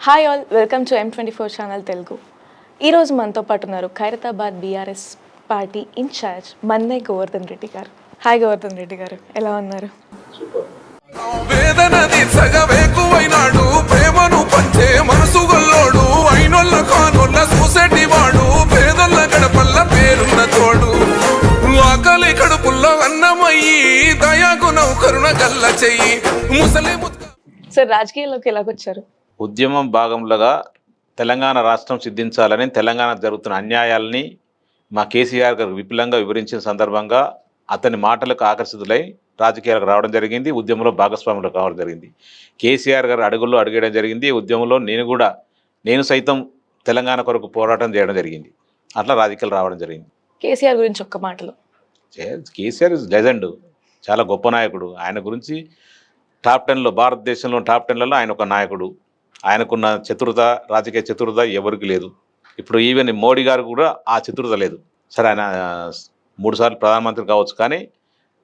Hi all, welcome to M24 channel Telugu. ఈరోజు మనతో పాటు ఉన్నారు ఖైరతాబాద్ బీఆర్ఎస్ పార్టీ ఇన్ఛార్జ్ మన్నే గోవర్ధన్ రెడ్డి గారు. హాయ్ గోవర్ధన్ రెడ్డి గారు, ఎలా ఉన్నారు? వేదనది సగవేకువైనాడు, ప్రేమను పంచే మనసు గొల్లోడు, అయినొల్ల కానొల్ల సూసెటి వాడు, పేదొల్ల గడపల్ల పేరున్న తోడు, ఆకలి కడుపుల్లో అన్నమయ్యి దయాగుణం కరుణ గల్ల చెయ్యి ముసలి సార్, రాజకీయాల్లోకి ఎలాగొచ్చారు? ఉద్యమం భాగంలోగా తెలంగాణ రాష్ట్రం సిద్ధించాలని, తెలంగాణ జరుగుతున్న అన్యాయాలని మా కేసీఆర్ గారు విపులంగా వివరించిన సందర్భంగా అతని మాటలకు ఆకర్షితులై రాజకీయాలకు రావడం జరిగింది. ఉద్యమంలో భాగస్వాములు కావడం జరిగింది. కేసీఆర్ గారు అడుగుల్లో అడుగేయడం జరిగింది. ఉద్యమంలో నేను సైతం తెలంగాణ కొరకు పోరాటం చేయడం జరిగింది. అట్లా రాజకీయాలు రావడం జరిగింది. కేసీఆర్ గురించి ఒక్క మాటలో. కేసీఆర్ ఇస్ లెజెండ్, చాలా గొప్ప నాయకుడు. ఆయన గురించి టాప్ 10లో, భారతదేశంలో టాప్ 10లలో ఆయన ఒక నాయకుడు. ఆయనకున్న చతురత, రాజకీయ చతురత ఎవరికి లేదు. ఇప్పుడు ఈవెన్ మోడీ గారు కూడా ఆ చతురత లేదు. సరే, ఆయన 3 సార్లు ప్రధానమంత్రి కావచ్చు, కానీ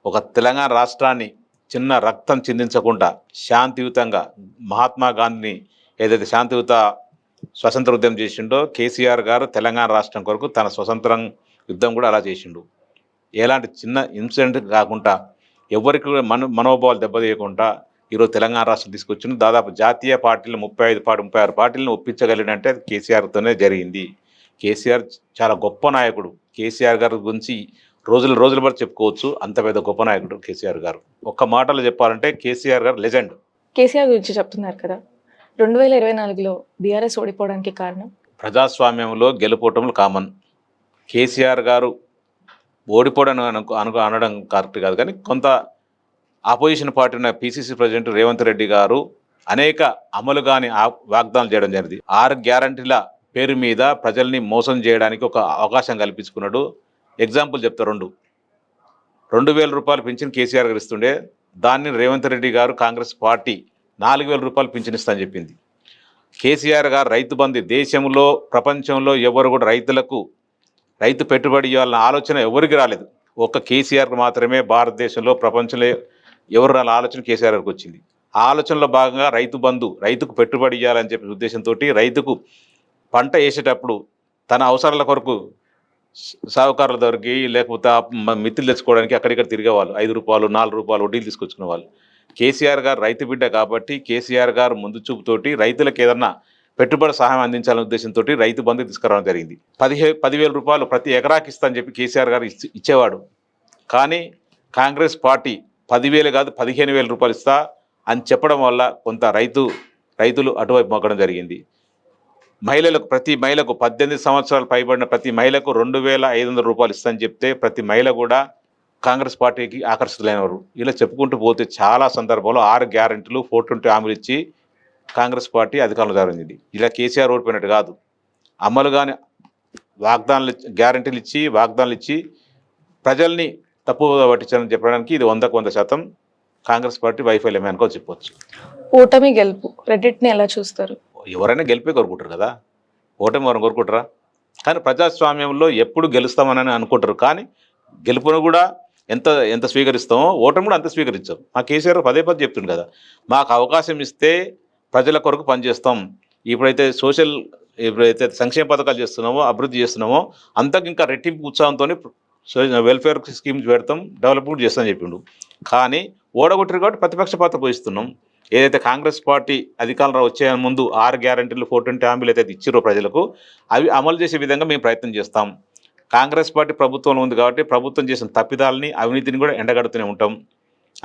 ఒక తెలంగాణ రాష్ట్రాన్ని చిన్న రక్తం చిందించకుండా శాంతియుతంగా మహాత్మా గాంధీని ఏదైతే శాంతియుత స్వతంత్ర ఉద్యమం చేసిండో, కేసీఆర్ గారు తెలంగాణ రాష్ట్రం కొరకు తన స్వతంత్రం యుద్ధం కూడా అలా చేసిండు. ఎలాంటి చిన్న ఇన్సిడెంట్ కాకుండా, ఎవరికి మనోభావాలు దెబ్బతీయకుండా ఈరోజు తెలంగాణ రాష్ట్రం తీసుకొచ్చిన దాదాపు జాతీయ పార్టీలు 36 పార్టీలను ఒప్పించగలిగినంటే అది కేసీఆర్తోనే జరిగింది. కేసీఆర్ చాలా గొప్ప నాయకుడు. కేసీఆర్ గారి గురించి రోజుల బట్టి చెప్పుకోవచ్చు. అంత పెద్ద గొప్ప నాయకుడు కేసీఆర్ గారు. ఒక్క మాటలో చెప్పాలంటే కేసీఆర్ గారు లెజెండ్. కేసీఆర్ గురించి చెప్తున్నారు కదా, 2024లో బీఆర్ఎస్ ఓడిపోవడానికి కారణం? ప్రజాస్వామ్యంలో గెలుపోవటములు కామన్. కేసీఆర్ గారు ఓడిపోవడం అనడం కరెక్ట్ కాదు, కానీ కొంత ఆపోజిషన్ పార్టీ ఉన్న పిసిసి ప్రెసిడెంట్ రేవంత్ రెడ్డి గారు అనేక అమలు కాని వాగ్దానాలు చేయడం జరిగింది. 6 గ్యారంటీల పేరు మీద ప్రజల్ని మోసం చేయడానికి ఒక అవకాశం కల్పించుకున్నాడు. ఎగ్జాంపుల్ చెప్తా, 2,000 రూపాయలు పింఛన్ కేసీఆర్ గారు ఇస్తుండే, దాన్ని రేవంత్ రెడ్డి గారు కాంగ్రెస్ పార్టీ 4,000 రూపాయలు పింఛన్ ఇస్తా అని చెప్పింది. కేసీఆర్ గారు రైతు బంధు, దేశంలో ప్రపంచంలో ఎవరు కూడా రైతు పెట్టుబడి ఇవ్వాలన్న ఆలోచన ఎవరికి రాలేదు. ఒక్క కేసీఆర్కి మాత్రమే భారతదేశంలో, ప్రపంచంలో ఎవరు రాని ఆలోచన కేసీఆర్ గారికి వచ్చింది. ఆ ఆలోచనలో భాగంగా రైతు బంధు, రైతుకు పెట్టుబడి ఇవ్వాలని చెప్పే ఉద్దేశంతో రైతుకు పంట వేసేటప్పుడు తన అవసరాల కొరకు సాహుకారుల దగ్గరికి లేకపోతే మిత్రులు తెచ్చుకోవడానికి అక్కడిక్కడ తిరిగేవాళ్ళు. 5 రూపాయలు 4 రూపాయలు వడ్డీలు తీసుకొచ్చుకునే వాళ్ళు. కేసీఆర్ గారు రైతు బిడ్డ కాబట్టి కేసీఆర్ గారు ముందు చూపుతోటి రైతులకు ఏదన్నా పెట్టుబడి సహాయం అందించాలనే ఉద్దేశంతో రైతు బంధు తీసుకురావడం జరిగింది. 10,000 రూపాయలు ప్రతి ఎకరాకి ఇస్తా అని చెప్పి కేసీఆర్ గారు ఇచ్చేవాడు. కానీ కాంగ్రెస్ పార్టీ 10,000 కాదు 15,000 రూపాయలు ఇస్తా అని చెప్పడం వల్ల కొంత రైతులు అటువైపు మొక్కడం జరిగింది. ప్రతి మహిళకు 18 సంవత్సరాలు పైబడిన ప్రతి మహిళకు 2,500 రూపాయలు ఇస్తా అని చెప్తే ప్రతి మహిళ కూడా కాంగ్రెస్ పార్టీకి ఆకర్షితులైనవారు. ఇలా చెప్పుకుంటూ పోతే చాలా సందర్భాల్లో 6 గ్యారెంటీలు 420 హామీలు ఇచ్చి కాంగ్రెస్ పార్టీ అధికారంలో జరిగింది. ఇలా కేసీఆర్ ఓడిపోయినట్టు కాదు, అమలు కానీ వాగ్దానాలు ఇచ్చి ప్రజల్ని తప్పుగా పట్టించాలని చెప్పడానికి ఇది 100% కాంగ్రెస్ పార్టీ వైఫల్యమే అనుకో చెప్పవచ్చు. ఓటమి గెలుపు రెండింటిని ఎలా చూస్తారు? ఎవరైనా గెలిపే కోరుకుంటారు కదా, ఓటమి ఎవరైనా కోరుకుంటారా? కానీ ప్రజాస్వామ్యంలో ఎప్పుడు గెలుస్తామని అనుకుంటారు, కానీ గెలుపును కూడా ఎంత స్వీకరిస్తామో ఓటమి కూడా అంత స్వీకరించాం. మా కేసీఆర్ పదే చెప్తుంది కదా, మాకు అవకాశం ఇస్తే ప్రజల కొరకు పనిచేస్తాం. ఎప్పుడైతే సంక్షేమ పథకాలు చేస్తున్నామో, అభివృద్ధి చేస్తున్నామో అంతకు ఇంకా రెట్టింపు ఉత్సాహంతో వెల్ఫేర్ స్కీమ్స్ పెడతాం, డెవలప్మెంట్ చేస్తామని చెప్పిండు. కానీ ఓడగొట్టారు కాబట్టి ప్రతిపక్ష పాత్ర పోయిస్తున్నాం. ఏదైతే కాంగ్రెస్ పార్టీ అధికారంలో వచ్చే ముందు 6 గ్యారెంటీలు 420 హామీలు అయితే ఇచ్చిరో ప్రజలకు, అవి అమలు చేసే విధంగా మేము ప్రయత్నం చేస్తాం. కాంగ్రెస్ పార్టీ ప్రభుత్వంలో ఉంది కాబట్టి ప్రభుత్వం చేసిన తప్పిదాలని, అవినీతిని కూడా ఎండగడుతూనే ఉంటాం.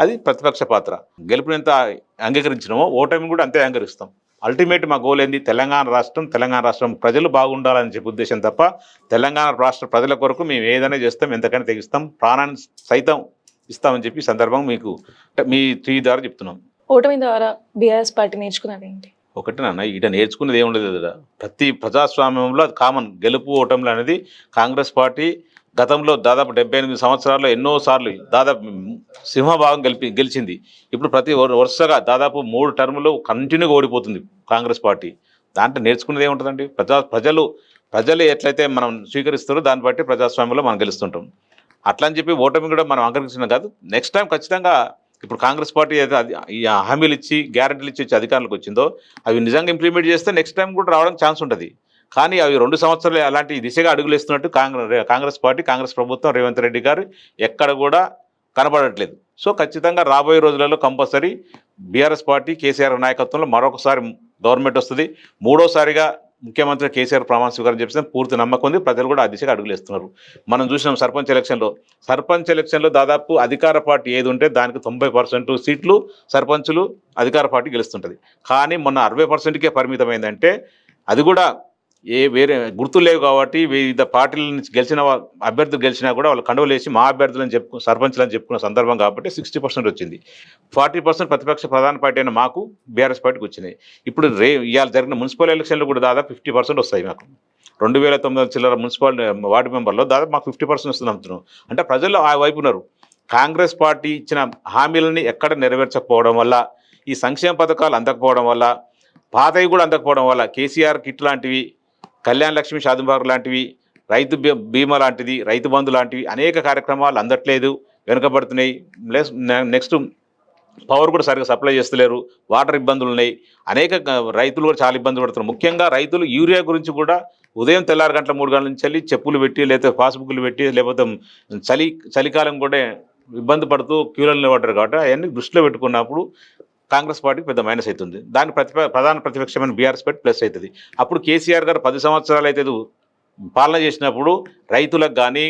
అది ప్రతిపక్ష పాత్ర. గెలుపుని ఎంత అంగీకరించినామో ఓటమిని కూడా అంతే అంగీకరిస్తాం. అల్టిమేట్ మా గోల్ ఏంది? తెలంగాణ రాష్ట్రం ప్రజలు బాగుండాలని చెప్పే ఉద్దేశం తప్ప తెలంగాణ రాష్ట్ర ప్రజల కొరకు మేము ఏదైనా చేస్తాం, ఎంతకైనా తెగిస్తాం, ప్రాణాన్ని సైతం ఇస్తామని చెప్పి సందర్భం మీకు మీ 3 ద్వారా చెప్తున్నాం. ఓటమి ద్వారా బీఆర్ఎస్ పార్టీ నేర్చుకున్నది ఏంటి? ఒకటేనా, ఇట నేర్చుకునేది ఏముండదు కదా. ప్రతి ప్రజాస్వామ్యంలో అది కామన్. గెలుపు ఓటములు అనేది కాంగ్రెస్ పార్టీ గతంలో దాదాపు 78 సంవత్సరాల్లో ఎన్నోసార్లు దాదాపు సింహభాగం గెలిచింది. ఇప్పుడు ప్రతి వరుసగా దాదాపు 3 టర్ములు కంటిన్యూగా ఓడిపోతుంది కాంగ్రెస్ పార్టీ. దాంట్లో నేర్చుకునేది ఏముంటుందండి? ప్రజలు ఎట్లయితే మనం స్వీకరిస్తారో దాన్ని బట్టి ప్రజాస్వామ్యంలో మనం గెలుస్తుంటాం. అట్లా అని చెప్పి ఓటమి కూడా మనం అంగీకరించడం కాదు. నెక్స్ట్ టైం ఖచ్చితంగా ఇప్పుడు కాంగ్రెస్ పార్టీ అయితే ఈ హామీలు ఇచ్చి గ్యారెంటీలు ఇచ్చి అధికారులకు వచ్చిందో అవి నిజంగా ఇంప్లిమెంట్ చేస్తే నెక్స్ట్ టైం కూడా రావడానికి ఛాన్స్ ఉంటుంది. కానీ అవి 2 సంవత్సరాలు అలాంటి దిశగా అడుగులు ఇస్తున్నట్టు కాంగ్రెస్ పార్టీ, కాంగ్రెస్ ప్రభుత్వం, రేవంత్ రెడ్డి గారు ఎక్కడ కూడా కనబడట్లేదు. సో ఖచ్చితంగా రాబోయే రోజులలో కంపల్సరీ బీఆర్ఎస్ పార్టీ కేసీఆర్ నాయకత్వంలో మరొకసారి గవర్నమెంట్ వస్తుంది. మూడోసారిగా ముఖ్యమంత్రి కేసీఆర్ ప్రమాణ స్వీకారం చేస్తే పూర్తి నమ్మకం ఉంది. ప్రజలు కూడా ఆ దిశగా అడుగులు ఇస్తున్నారు. మనం చూసినాం సర్పంచ్ ఎలక్షన్లో దాదాపు అధికార పార్టీ ఏది ఉంటే దానికి 90% సీట్లు సర్పంచులు అధికార పార్టీ గెలుస్తుంటుంది. కానీ మొన్న 60%కే పరిమితమైందంటే అది కూడా వేరే గుర్తులు లేవు కాబట్టి వివిధ పార్టీల నుంచి గెలిచిన అభ్యర్థులు గెలిచినా కూడా వాళ్ళు కండువలు వేసి మా అభ్యర్థులని సర్పంచ్లని చెప్పుకున్న సందర్భం కాబట్టి 60% వచ్చింది. 40% ప్రతిపక్ష ప్రధాన పార్టీ అయిన మాకు బీఆర్ఎస్ పార్టీకి వచ్చినాయి. ఇప్పుడు ఇవాళ జరిగిన మున్సిపల్ ఎలక్షన్లు కూడా దాదాపు 50% వస్తాయి. మాకు 2900 చిల్లర మున్సిపల్ వార్డు మెంబర్లో దాదాపు మాకు 50% వస్తుంది నమ్ముతున్నాం. అంటే ప్రజలు ఆ వైపు ఉన్నారు. కాంగ్రెస్ పార్టీ ఇచ్చిన హామీలని ఎక్కడ నెరవేర్చకపోవడం వల్ల, ఈ సంక్షేమ పథకాలు అందకపోవడం వల్ల, పాతవి కూడా అందకపోవడం వల్ల, కేసీఆర్ కిట్ లాంటివి, కళ్యాణ్ లక్ష్మి షాదుంబాబు లాంటివి, రైతు బీమా లాంటిది, రైతు బంధు లాంటివి అనేక కార్యక్రమాలు అందట్లేదు, వెనుకబడుతున్నాయి. నెక్స్ట్ పవర్ కూడా సరిగ్గా సప్లై చేస్తలేరు, వాటర్ ఇబ్బందులు ఉన్నాయి, అనేక రైతులు కూడా చాలా ఇబ్బందులు పడుతున్నారు. ముఖ్యంగా రైతులు యూరియా గురించి కూడా ఉదయం తెల్లారి గంటల 3 గంటల నుంచి వెళ్ళి చెప్పులు పెట్టి లేకపోతే పాస్బుక్లు పెట్టి లేకపోతే చలికాలం కూడా ఇబ్బంది పడుతూ క్యూలలో నిలబడ్డారు. కాబట్టి అవన్నీ దృష్టిలో పెట్టుకున్నప్పుడు కాంగ్రెస్ పార్టీకి పెద్ద మైనస్ అవుతుంది. దాని ప్రధాన ప్రతిపక్షమైన బీఆర్ఎస్ పార్టీ ప్లస్ అవుతుంది. అప్పుడు కేసీఆర్ గారు 10 సంవత్సరాలు అయితే పాలన చేసినప్పుడు రైతులకు కానీ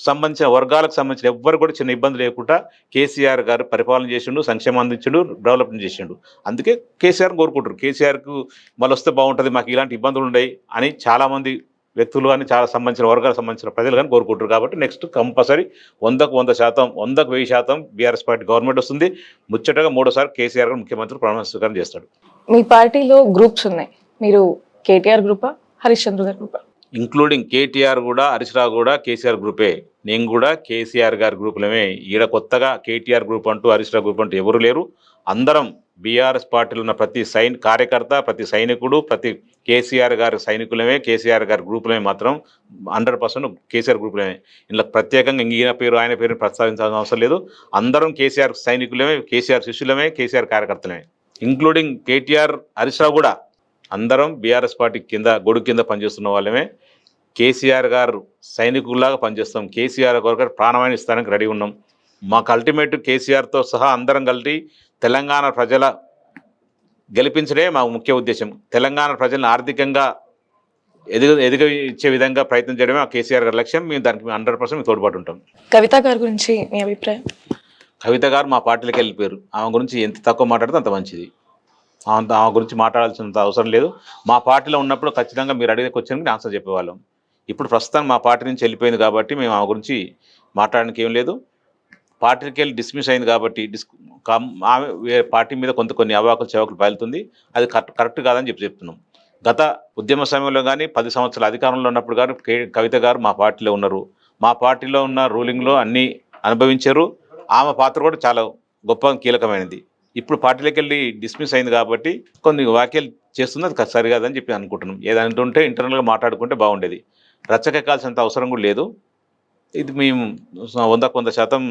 సంబంధించిన వర్గాలకు సంబంధించిన ఎవ్వరు కూడా చిన్న ఇబ్బంది లేకుండా కేసీఆర్ గారు పరిపాలన చేసిండు, సంక్షేమం అందించిండు, డెవలప్మెంట్ చేసిండు. అందుకే కేసీఆర్ కోరుకుంటారు. కేసీఆర్కు మళ్ళీ వస్తే బాగుంటుంది, మాకు ఇలాంటి ఇబ్బందులు ఉన్నాయి అని చాలామంది వ్యక్తులు కానీ చాలా సంబంధించిన వర్గాలకు సంబంధించిన ప్రజలు కానీ కోరుకుంటారు. కాబట్టి నెక్స్ట్ కంపల్సరీ 100కు 100%, 100కు 1000% బీఆర్ఎస్ పార్టీ గవర్నమెంట్ వస్తుంది. ముచ్చటగా మూడోసారి కేసీఆర్ గారు ముఖ్యమంత్రి ప్రమాణ స్వీకారం చేస్తాడు. మీ పార్టీలో గ్రూప్స్ ఉన్నాయి. మీరు కేటీఆర్ గ్రూపా, హరీష్ చంద్ర గారి గ్రూపా? ఇంక్లూడింగ్ కేటీఆర్ కూడా, హరీష్ రావు కూడా కేసీఆర్ గ్రూపే. నేను కూడా కేసీఆర్ గారి గ్రూపులమే. ఈడ కొత్తగా కేటీఆర్ గ్రూప్ అంటూ హరీష్ రావు గ్రూప్ అంటూ ఎవరు లేరు. అందరం బీఆర్ఎస్ పార్టీలో ఉన్న ప్రతి కార్యకర్త, ప్రతి సైనికుడు, ప్రతి కేసీఆర్ గారి సైనికులమే, కేసీఆర్ గారి గ్రూపులమే. మాత్రం 100% కేసీఆర్ గ్రూపులమే. ఇందులో ప్రత్యేకంగా ఈయన పేరు ఆయన పేరు ప్రస్తావించాల్సిన అవసరం లేదు. అందరం కేసీఆర్ సైనికులమే, కేసీఆర్ శిష్యులమే, కేసీఆర్ కార్యకర్తలమే. ఇంక్లూడింగ్ కేటీఆర్, హరీష్ రావు కూడా అందరం బీఆర్ఎస్ పార్టీ గొడుగు కింద పనిచేస్తున్న వాళ్ళమే. కేసీఆర్ గారు సైనికుల్లాగా పనిచేస్తాం. కేసీఆర్ గారు ప్రాణమైన ఇస్తానికి రెడీ ఉన్నాం. మాకు అల్టిమేట్ కేసీఆర్తో సహా అందరం కలిసి తెలంగాణ ప్రజల గెలిపించడే మా ముఖ్య ఉద్దేశం. తెలంగాణ ప్రజలను ఆర్థికంగా ఎదిగించే విధంగా ప్రయత్నం చేయడమే ఆ కేసీఆర్ గారి లక్ష్యం. మేము దానికి 100% తోడ్పాటు ఉంటాం. కవిత గారి గురించి మీ అభిప్రాయం? కవిత గారు మా పార్టీలోకి వెళ్ళిపోయారు. ఆమె గురించి ఎంత తక్కువ మాట్లాడితే అంత మంచిది. ఆమె గురించి మాట్లాడాల్సినంత అవసరం లేదు. మా పార్టీలో ఉన్నప్పుడు ఖచ్చితంగా మీరు అడిగే క్వశ్చన్కి ఆన్సర్ చెప్పేవాళ్ళం. ఇప్పుడు ప్రస్తుతం మా పార్టీ నుంచి వెళ్ళిపోయింది కాబట్టి మేము ఆమె గురించి మాట్లాడడానికి ఏం లేదు. పార్టీకి వెళ్ళి డిస్మిస్ అయింది కాబట్టి ఆమె పార్టీ మీద కొన్ని అవాకులు చెవాకులు బయలుతుంది. అది కరెక్ట్ కాదని చెప్తున్నాం. గత ఉద్యమ సమయంలో కానీ 10 సంవత్సరాల అధికారంలో ఉన్నప్పుడు కానీ కవిత గారు మా పార్టీలో ఉన్నారు. మా పార్టీలో ఉన్న రూలింగ్లో అన్నీ అనుభవించారు. ఆమె పాత్ర కూడా చాలా గొప్ప కీలకమైనది. ఇప్పుడు పార్టీలోకి వెళ్ళి డిస్మిస్ అయింది కాబట్టి కొన్ని వ్యాఖ్యలు చేస్తుంది. అది సరికాదని చెప్పి అనుకుంటున్నాం. ఏదంటుంటే ఇంటర్నల్గా మాట్లాడుకుంటే బాగుండేది. రచ్చకెక్కాల్సినంత అవసరం కూడా లేదు. ఇది మేము 100కు 100%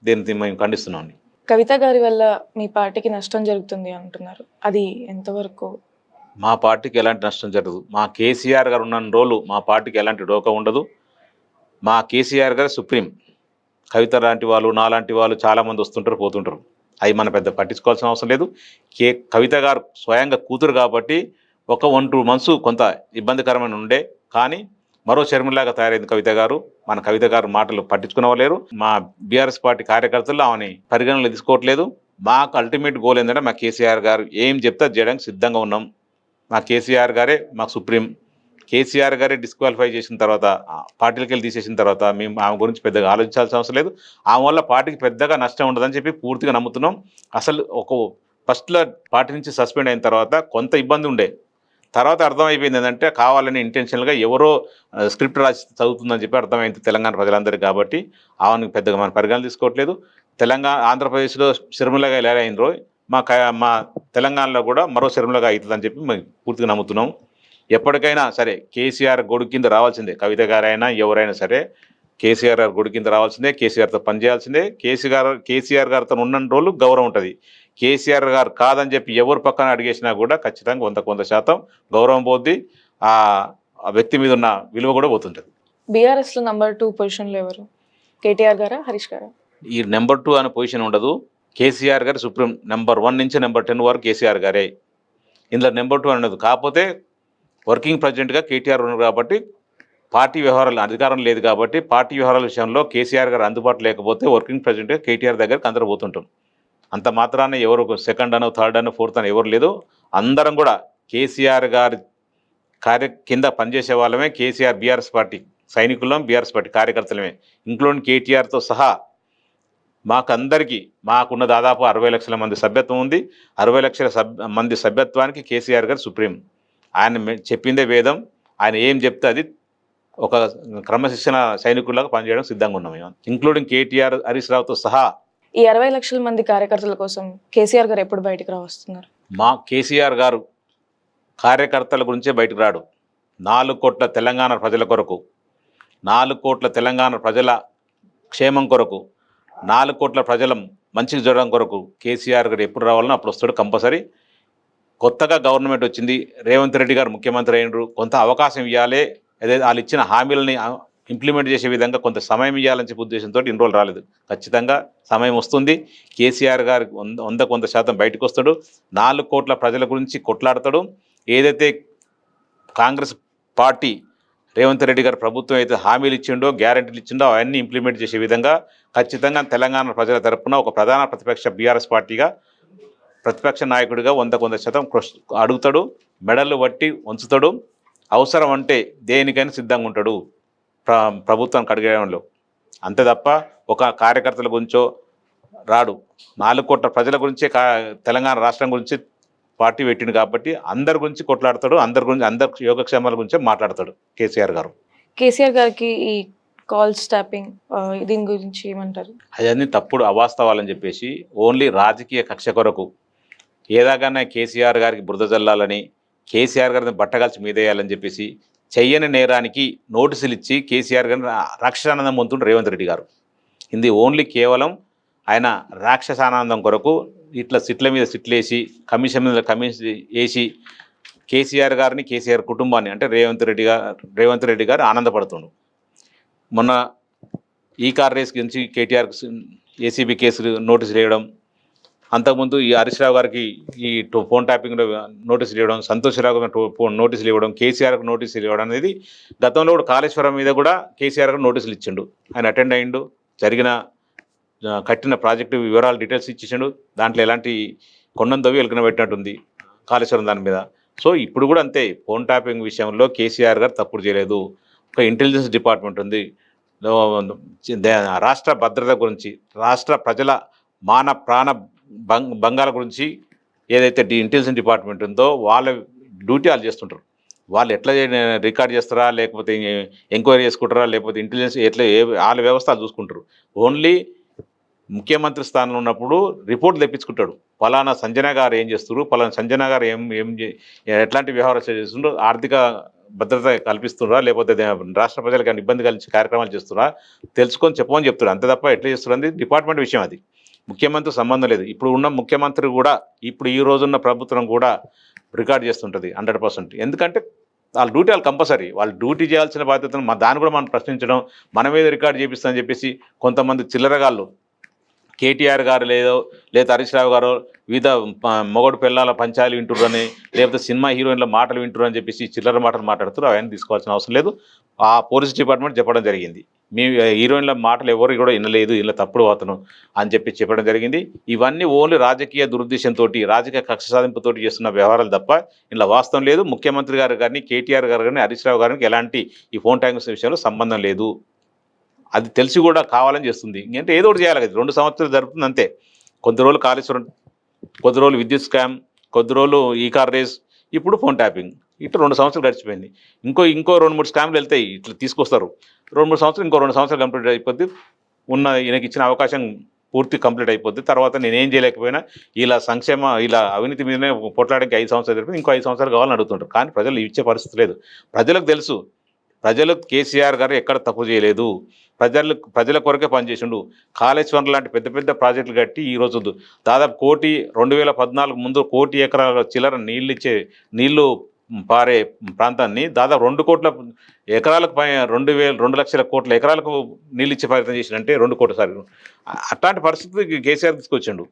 దీన్ని మేము ఖండిస్తున్నాం. కవిత గారి వల్ల మీ పార్టీకి నష్టం జరుగుతుంది అంటున్నారు, అది ఎంతవరకు? మా పార్టీకి ఎలాంటి నష్టం జరగదు. మా కేసీఆర్ గారు ఉన్న రోజులు మా పార్టీకి ఎలాంటి డోకా ఉండదు. మా కేసీఆర్ గారు సుప్రీం. కవిత లాంటి వాళ్ళు, నాలాంటి వాళ్ళు చాలామంది వస్తుంటారు, పోతుంటారు. అవి మన పెద్ద పట్టించుకోవాల్సిన అవసరం లేదు. కవిత గారు స్వయంగా కూతురు కాబట్టి ఒక 1-2 months కొంత ఇబ్బందికరమైన ఉండే, కానీ మరో షర్మిలాగా తయారైంది కవిత గారు. మన కవిత గారు మాటలు పట్టించుకునేవారు. మా బీఆర్ఎస్ పార్టీ కార్యకర్తలు ఆమెని పరిగణనలు తీసుకోవట్లేదు. మాకు అల్టిమేట్ గోల్ ఏంటంటే మా కేసీఆర్ గారు ఏం చెప్తే చేయడానికి సిద్ధంగా ఉన్నాం. మా కేసీఆర్ గారే మాకు సుప్రీం. కేసీఆర్ గారే డిస్క్వాలిఫై చేసిన తర్వాత, పార్టీలకి వెళ్ళి తీసేసిన తర్వాత మేము ఆమె గురించి పెద్దగా ఆలోచించాల్సిన అవసరం లేదు. ఆమె వల్ల పార్టీకి పెద్దగా నష్టం ఉండదని చెప్పి పూర్తిగా నమ్ముతున్నాం. అసలు ఫస్ట్లో పార్టీ నుంచి సస్పెండ్ అయిన తర్వాత కొంత ఇబ్బంది ఉండే, తర్వాత అర్థమైపోయింది ఏంటంటే కావాలని ఇంటెన్షనల్గా ఎవరో స్క్రిప్ట్ రాసి చదువుతుందని చెప్పి అర్థమైంది తెలంగాణ ప్రజలందరికీ. కాబట్టి ఆమెను పెద్దగా మనం పరిగణన తీసుకోవట్లేదు. ఆంధ్రప్రదేశ్లో షర్మిలగా ఎలా అయినరో మా తెలంగాణలో కూడా మరో షర్మిలగా అవుతుందని చెప్పి మేము పూర్తిగా నమ్ముతున్నాం. ఎప్పటికైనా సరే కేసీఆర్ గొడుగు కింద రావాల్సిందే. కవిత గారైనా ఎవరైనా సరే కేసీఆర్ గారు గుడి కింద రావాల్సిందే, కేసీఆర్తో పనిచేయాల్సిందే. కేసీఆర్ గారితో ఉన్న రోజులు గౌరవం ఉంటుంది. కేసీఆర్ గారు కాదని చెప్పి ఎవరు పక్కన అడిగేసినా కూడా ఖచ్చితంగా 100% గౌరవం పోద్ది. ఆ ఆ వ్యక్తి మీద ఉన్న విలువ కూడా పోతుంటుంది. బీఆర్ఎస్లో నెంబర్ 2 పొజిషన్లో ఎవరు? కేటీఆర్ గారా, హరీష్ గారా? ఈ నెంబర్ 2 అనే పొజిషన్ ఉండదు. కేసీఆర్ గారు సుప్రీం. నెంబర్ 1 నుంచి నెంబర్ 10 వరకు కేసీఆర్ గారే. ఇందులో నెంబర్ 2 అనేది కాకపోతే వర్కింగ్ ప్రెసిడెంట్గా కేటీఆర్ ఉన్నారు కాబట్టి, పార్టీ వ్యవహారాలు అధికారం లేదు కాబట్టి, పార్టీ వ్యవహారాల విషయంలో కేసీఆర్ గారు అందుబాటులో లేకపోతే వర్కింగ్ ప్రెసిడెంట్గా కేటీఆర్ దగ్గరికి అందరూ పోతుంటాం. అంత మాత్రాన ఎవరు సెకండ్ అనో, థర్డ్ అనో, ఫోర్త్ అనో ఎవరు లేదు. అందరం కూడా కేసీఆర్ గారి కింద పనిచేసే వాళ్ళమే. కేసీఆర్ బీఆర్ఎస్ పార్టీ సైనికులం, బీఆర్ఎస్ పార్టీ కార్యకర్తలమే, ఇంక్లూడింగ్ కేటీఆర్తో సహా. మాకున్న దాదాపు 60 లక్షల మంది సభ్యత్వం ఉంది. 60 లక్షల మంది సభ్యత్వానికి కేసీఆర్ గారు సుప్రీం. ఆయన చెప్పిందే వేదం. ఆయన ఏం చెప్తే అది ఒక క్రమశిక్షణ సైనికుల్లాగా పనిచేయడం సిద్ధంగా ఉన్నాం మేము, ఇంక్లూడింగ్ కేటీఆర్, హరీష్ రావుతో సహా. ఈ 60 లక్షల మంది కార్యకర్తల కోసం కేసీఆర్ గారు ఎప్పుడు బయటకు రావస్తున్నారు? కేసీఆర్ గారు కార్యకర్తల గురించే బయటకు రాడు. 4 కోట్ల తెలంగాణ ప్రజల కొరకు, 4 కోట్ల తెలంగాణ ప్రజల క్షేమం కొరకు, 4 కోట్ల ప్రజల మంచికి జరగడం కొరకు కేసీఆర్ గారు ఎప్పుడు రావాలనో అప్పుడు వస్తాడు కంపల్సరీ. కొత్తగా గవర్నమెంట్ వచ్చింది, రేవంత్ రెడ్డి గారు ముఖ్యమంత్రి అయినరు, కొంత అవకాశం ఇవ్వాలి, అదే వాళ్ళు ఇచ్చిన హామీలని ఇంప్లిమెంట్ చేసే విధంగా కొంత సమయం ఇవ్వాలని చెప్పే ఉద్దేశంతో ఇన్ని రోజులు రాలేదు. ఖచ్చితంగా సమయం వస్తుంది. కేసీఆర్ గారు 100% బయటకు వస్తాడు. 4 కోట్ల ప్రజల గురించి కొట్లాడతాడు. ఏదైతే కాంగ్రెస్ పార్టీ రేవంత్ రెడ్డి గారు ప్రభుత్వం అయితే హామీలు ఇచ్చిండో, గ్యారెంటీలు ఇచ్చిండో అవన్నీ ఇంప్లిమెంట్ చేసే విధంగా ఖచ్చితంగా తెలంగాణ ప్రజల తరపున ఒక ప్రధాన ప్రతిపక్ష బీఆర్ఎస్ పార్టీగా, ప్రతిపక్ష నాయకుడిగా 100% అడుగుతాడు. మెడలు పట్టి ఉంచుతాడు. అవసరం అంటే దేనికైనా సిద్ధంగా ఉంటాడు ప్రభుత్వానికి అడిగడంలో. అంతే తప్ప ఒక కార్యకర్తల గురించో రాడు. 4 కోట్ల ప్రజల గురించే తెలంగాణ రాష్ట్రం గురించి పార్టీ పెట్టిండు కాబట్టి అందరి గురించి కొట్లాడతాడు. అందరి యోగక్షేమాల గురించే మాట్లాడతాడు కేసీఆర్ గారు. కేసీఆర్ గారికి ఈ కాల్స్ ట్యాపింగ్ దీని గురించి ఏమంటారు? అవన్నీ తప్పుడు అవాస్తవాలని చెప్పేసి ఓన్లీ రాజకీయ కక్ష కొరకు ఏదాగానే కేసీఆర్ గారికి బురద జల్లాలని, కేసీఆర్ గారిని బట్టగాల్చి మీదేయాలని చెప్పేసి చెయ్యని నేరానికి నోటీసులు ఇచ్చి కేసీఆర్ గారిని రాక్షసానందం పొందుతుండ్రు రేవంత్ రెడ్డి గారు. ఇది ఓన్లీ కేవలం ఆయన రాక్షసానందం కొరకు ఇట్లా సిట్ల మీద సిట్లు వేసి, కమిషన్ మీద కమిషన్ వేసి కేసీఆర్ గారిని, కేసీఆర్ కుటుంబాన్ని అంటే రేవంత్ రెడ్డి గారు ఆనందపడుతుండు. మొన్న ఈ కార్ రేస్ గురించి కేటీఆర్ ఏసీబీ కేసు నోటీసులు వేయడం, అంతకుముందు ఈ హరీష్ రావు గారికి ఈ ఫోన్ ట్యాపింగ్లో నోటీసులు ఇవ్వడం, సంతోష్ రావు గారికి నోటీసులు ఇవ్వడం, కేసీఆర్కి నోటీసులు ఇవ్వడం అనేది గతంలో కూడా కాళేశ్వరం మీద కూడా కేసీఆర్ గారు నోటీసులు ఇచ్చిండు. ఆయన అటెండ్ అయ్యిండు, కట్టిన ప్రాజెక్టు వివరాలు డీటెయిల్స్ ఇచ్చేసిండు. దాంట్లో ఎలాంటి కొండంతవి ఎలుకన పెట్టినట్టుంది కాళేశ్వరం దాని మీద. సో ఇప్పుడు కూడా అంతే, ఫోన్ ట్యాపింగ్ విషయంలో కేసీఆర్ గారు తప్పుడు చేయలేదు. ఒక ఇంటెలిజెన్స్ డిపార్ట్మెంట్ ఉంది, రాష్ట్ర భద్రత గురించి, రాష్ట్ర ప్రజల మాన ప్రాణ భంగాల గురించి ఏదైతే ఇంటెలిజెన్స్ డిపార్ట్మెంట్ ఉందో వాళ్ళ డ్యూటీ వాళ్ళు చేస్తుంటారు. వాళ్ళు ఎట్లా రికార్డ్ చేస్తారా, లేకపోతే ఎంక్వైరీ చేసుకుంటారా, లేకపోతే ఇంటెలిజెన్స్ ఎట్లా వాళ్ళ వ్యవస్థ చూసుకుంటారు. ఓన్లీ ముఖ్యమంత్రి స్థానంలో ఉన్నప్పుడు రిపోర్ట్ తెప్పించుకుంటాడు. ఫలానా సంజన గారు ఏం చేస్తారు, ఫలానా సంజన గారు ఎట్లాంటి వ్యవహారాలు చేస్తుండ్రు, ఆర్థిక భద్రత కల్పిస్తున్నారా, లేకపోతే రాష్ట్ర ప్రజలకు ఇబ్బంది కలిగించే కార్యక్రమాలు చేస్తున్నారా తెలుసుకొని చెప్పమని చెప్తాడు. అంతే తప్ప ఎట్లా చేస్తున్నారు డిపార్ట్మెంట్ విషయం, అది ముఖ్యమంత్రి సంబంధం లేదు. ఇప్పుడు ఉన్న ముఖ్యమంత్రి కూడా, ఇప్పుడు ఈ రోజున్న ప్రభుత్వం కూడా రికార్డ్ చేస్తుంటుంది 100%. ఎందుకంటే వాళ్ళ డ్యూటీ వాళ్ళు కంపల్సరీ, వాళ్ళు డ్యూటీ చేయాల్సిన బాధ్యతను దాన్ని కూడా మనం ప్రశ్నించడం, మన మీద రికార్డ్ చేపిస్తామని చెప్పేసి కొంతమంది చిల్లరగాళ్ళు కేటీఆర్ గారు లేదా హరీష్ రావు గారు వివిధ మొగడు పిల్లల పంచాయలు వింటుర్రని, లేకపోతే సినిమా హీరోయిన్ల మాటలు వింటుర్రని చెప్పేసి చిల్లర మాటలు మాట్లాడుతారు. అవన్నీ తీసుకోవాల్సిన అవసరం లేదు. ఆ పోలీస్ డిపార్ట్మెంట్ చెప్పడం జరిగింది, మీ హీరోయిన్ల మాటలు ఎవరు కూడా వినలేదు, ఇలా తప్పుడు అతను అని చెప్పడం జరిగింది. ఇవన్నీ ఓన్లీ రాజకీయ దురుద్దేశంతో, రాజకీయ కక్ష సాధింపుతో చేస్తున్న వ్యవహారాలు తప్ప ఇలా వాస్తవం లేదు. ముఖ్యమంత్రి గారు కానీ, కేటీఆర్ గారు కానీ, హరీష్ రావు గారికి ఎలాంటి ఈ ఫోన్ ట్యాంక్స్ విషయంలో సంబంధం లేదు. అది తెలిసి కూడా కావాలని చేస్తుంది. ఇంకంటే ఏదో ఒకటి చేయాలి కదా. 2 సంవత్సరాలు జరుగుతుంది అంతే. కొద్ది రోజులు కాళేశ్వరం, కొద్ది రోజులు విద్యుత్ స్కామ్, కొద్ది రోజులు ఈ కార్ రేస్, ఇప్పుడు ఫోన్ ట్యాపింగ్. ఇట్లా 2 సంవత్సరాలు గడిచిపోయింది. ఇంకో 2-3 స్కామ్లు వెళ్తాయి, ఇట్లా తీసుకొస్తారు. 2-3 సంవత్సరాలు, ఇంకో 2 సంవత్సరాలు కంప్లీట్ అయిపోద్ది. ఈయనకి ఇచ్చిన అవకాశం పూర్తి కంప్లీట్ అయిపోద్ది. తర్వాత నేనేం చేయలేకపోయినా ఇలా అవినీతి మీదనే పొట్లాడానికి 5 సంవత్సరాలు జరిపింది, ఇంకో 5 సంవత్సరాలు కావాలని అడుగుతుంటారు. కానీ ప్రజలు ఇచ్చే పరిస్థితి లేదు. ప్రజలకు తెలుసు ప్రజలు కేసీఆర్ గారు ఎక్కడ తప్పు చేయలేదు. ప్రజల కొరకే పనిచేసిండు. కాళేశ్వరం లాంటి పెద్ద పెద్ద ప్రాజెక్టులు కట్టి ఈరోజు దాదాపు 2014 ముందు 1,00,00,000 ఎకరాల చిల్లర నీళ్లు పారే ప్రాంతాన్ని దాదాపు 2 కోట్ల ఎకరాలకు 2 లక్షల కోట్ల ఎకరాలకు నీళ్ళు ఇచ్చే ప్రయత్నం చేసిందంటే 2 కోట్ల సారి అట్లాంటి పరిస్థితి కేసీఆర్ తీసుకొచ్చిండు.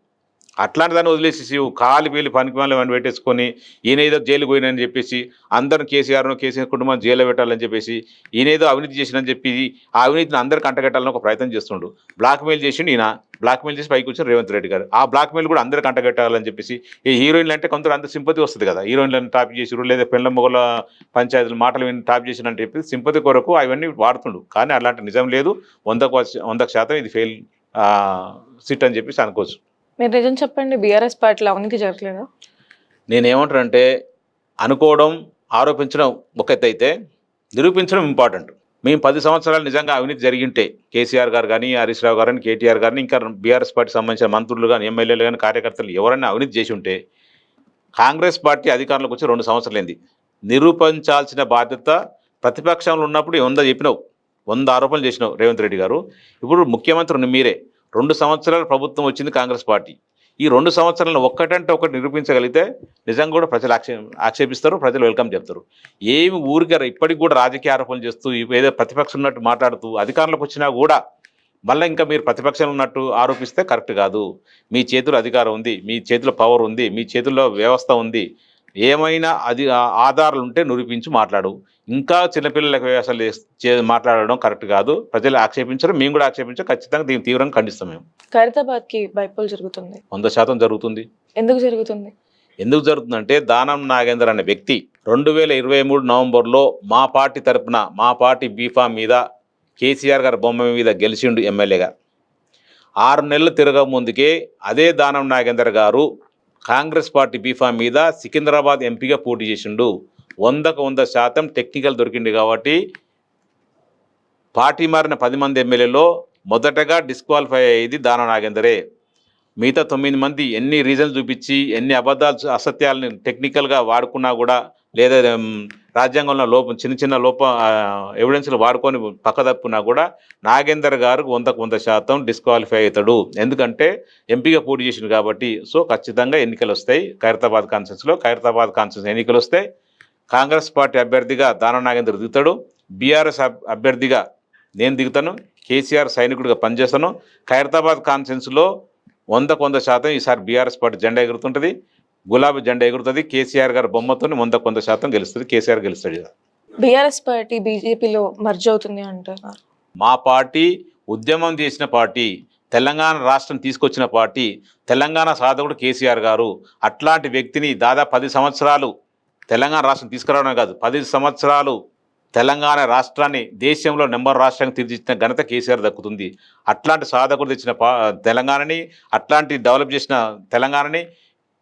అట్లాంటి దాన్ని వదిలేసేసి కాలి పేలి పనికి వాళ్ళని పెట్టేసుకొని ఈయనేదో జైలుకు పోయినని చెప్పేసి అందరిని కేసీఆర్ కుటుంబాన్ని జైల్లో పెట్టాలని చెప్పేసి ఈయనేదో అవినీతి చేసినని చెప్పి ఆ అవినీతిని అందరికి అంటగట్టాలని ఒక ప్రయత్నం చేస్తుండు. బ్లాక్మెయిల్ చేసిండు ఈయన. బ్లాక్మెయిల్ చేసి పైకి వచ్చిన రేవంత్ రెడ్డి గారు. ఆ బ్లాక్మెయిల్ కూడా అందరికి అంటగట్టాలని చెప్పేసి ఈ హీరోయిన్లు అంటే కొందరు అంత సింపతి వస్తుంది కదా, హీరోయిన్లను టాప్ చేసిరు లేదా పెళ్ళ మొగల పంచాయతీలు మాటలు విని టాప్ చేసినని చెప్పి సింపతి కొరకు అవన్నీ వాడుతుండు. కానీ అలాంటి నిజం లేదు. 100% ఇది ఫెయిల్ సిట్ అని చెప్పేసి అనుకోవచ్చు. మీరు నిజం చెప్పండి, బీఆర్ఎస్ పార్టీలో అవినీతి జరగలేదా? నేనేమంటానంటే అనుకోవడం ఆరోపించడం ఒక ఎత్తు అయితే నిరూపించడం ఇంపార్టెంట్. మేము 10 సంవత్సరాలు నిజంగా అవినీతి జరిగింటే కేసీఆర్ గారు కానీ హరీష్ రావు గారు కానీ కేటీఆర్ గారిని ఇంకా బీఆర్ఎస్ పార్టీ సంబంధించిన మంత్రులు కానీ ఎమ్మెల్యేలు కానీ కార్యకర్తలు ఎవరైనా అవినీతి చేసి ఉంటే కాంగ్రెస్ పార్టీ అధికారంలోకి వచ్చి 2 సంవత్సరాలైంది. నిరూపించాల్సిన బాధ్యత ప్రతిపక్షంలో ఉన్నప్పుడు 100 చెప్పినావు, 100 ఆరోపణలు చేసినావు రేవంత్ రెడ్డి గారు. ఇప్పుడు ముఖ్యమంత్రి మీరే. 2 సంవత్సరాల ప్రభుత్వం వచ్చింది కాంగ్రెస్ పార్టీ. ఈ 2 సంవత్సరాలను ఒక్కటంటే ఒకటి నిరూపించగలిగితే నిజంగా కూడా ప్రజలు ఆక్షేపిస్తారు, ప్రజలు వెల్కమ్ చెప్తారు. ఏమి ఊరికే ఇప్పటికి కూడా రాజకీయ ఆరోపణలు చేస్తూ ఏదో ప్రతిపక్షం ఉన్నట్టు మాట్లాడుతూ అధికారంలోకి వచ్చినా కూడా మళ్ళీ ఇంకా మీరు ప్రతిపక్షంలో ఉన్నట్టు ఆరోపిస్తే కరెక్ట్ కాదు. మీ చేతిలో అధికారం ఉంది, మీ చేతిలో పవర్ ఉంది, మీ చేతుల్లో వ్యవస్థ ఉంది. ఏమైనా ఆధారాలు ఉంటే నిరూపించి మాట్లాడు. ఇంకా చిన్నపిల్లలకు అసలు మాట్లాడడం కరెక్ట్ కాదు. ప్రజలు ఆక్షేపించరు, మేము కూడా ఆక్షేపించాం. ఖచ్చితంగా దీన్ని తీవ్రంగా ఖండిస్తాం. మేము ఖైరతాబాద్కి బైపోల్ జరుగుతుంది, 100% జరుగుతుంది. ఎందుకు జరుగుతుంది? ఎందుకు జరుగుతుందంటే దానం నాగేందర్ అనే వ్యక్తి 2023 నవంబర్లో మా పార్టీ తరపున మా పార్టీ బీఫామ్ మీద కేసీఆర్ గారి బొమ్మ మీద గెలిచిండు ఎమ్మెల్యేగా. 6 నెలలు తిరగ ముందుకే అదే దానం నాగేందర్ గారు కాంగ్రెస్ పార్టీ బీఫామ్ మీద సికింద్రాబాద్ ఎంపీగా పోటీ చేసిండు. 100% టెక్నికల్ దొరికింది కాబట్టి పార్టీ మారిన 10 మంది ఎమ్మెల్యేలో మొదటగా డిస్క్వాలిఫై అయ్యేది దానం నాగేందరే. మిగతా 9 మంది ఎన్ని రీజన్స్ చూపించి ఎన్ని అబద్ధాలు అసత్యాలను టెక్నికల్గా వాడుకున్నా కూడా లేదా రాజ్యాంగంలో చిన్న ఎవిడెన్స్లు వాడుకొని పక్కదప్పున్నా కూడా నాగేందర్ గారు 100% డిస్క్వాలిఫై అవుతాడు. ఎందుకంటే ఎంపీగా పోటీ చేసిండు కాబట్టి. సో ఖచ్చితంగా ఎన్నికలు వస్తాయి ఖైరతాబాద్ కాన్స్టిట్యూన్సీలో. ఖైరతాబాద్ కాన్స్టిట్యూన్సీ ఎన్నికలు వస్తాయి. కాంగ్రెస్ పార్టీ అభ్యర్థిగా దానం నాగేందర్ దిగుతాడు, బీఆర్ఎస్ అభ్యర్థిగా నేను దిగుతాను, కేసీఆర్ సైనికుడిగా పనిచేస్తాను. ఖైరతాబాద్ కాన్స్టిట్యూన్సీలో 100% ఈసారి బీఆర్ఎస్ పార్టీ జెండా ఎగురుతుంటుంది, గులాబీ జెండా ఎగురుతుంది. కేసీఆర్ గారి బొమ్మతో 100% గెలుస్తుంది, కేసీఆర్ గెలుస్తాడు. బీఆర్ఎస్ పార్టీ బీజేపీలో మర్జ్ అవుతుంది అంటున్నారు. మా పార్టీ ఉద్యమం చేసిన పార్టీ, తెలంగాణ రాష్ట్రం తీసుకొచ్చిన పార్టీ, తెలంగాణ సాధకుడు కేసీఆర్ గారు. అట్లాంటి వ్యక్తిని దాదాపు 10 సంవత్సరాలు తెలంగాణ రాష్ట్రం తీసుకురావడమే కాదు 10 సంవత్సరాలు తెలంగాణ రాష్ట్రాన్ని దేశంలో నెంబర్ రాష్ట్రానికి తీర్చిచ్చిన ఘనత కేసీఆర్ దక్కుతుంది. అట్లాంటి సాధకుడు తెచ్చిన తెలంగాణని, అట్లాంటి డెవలప్ చేసిన తెలంగాణని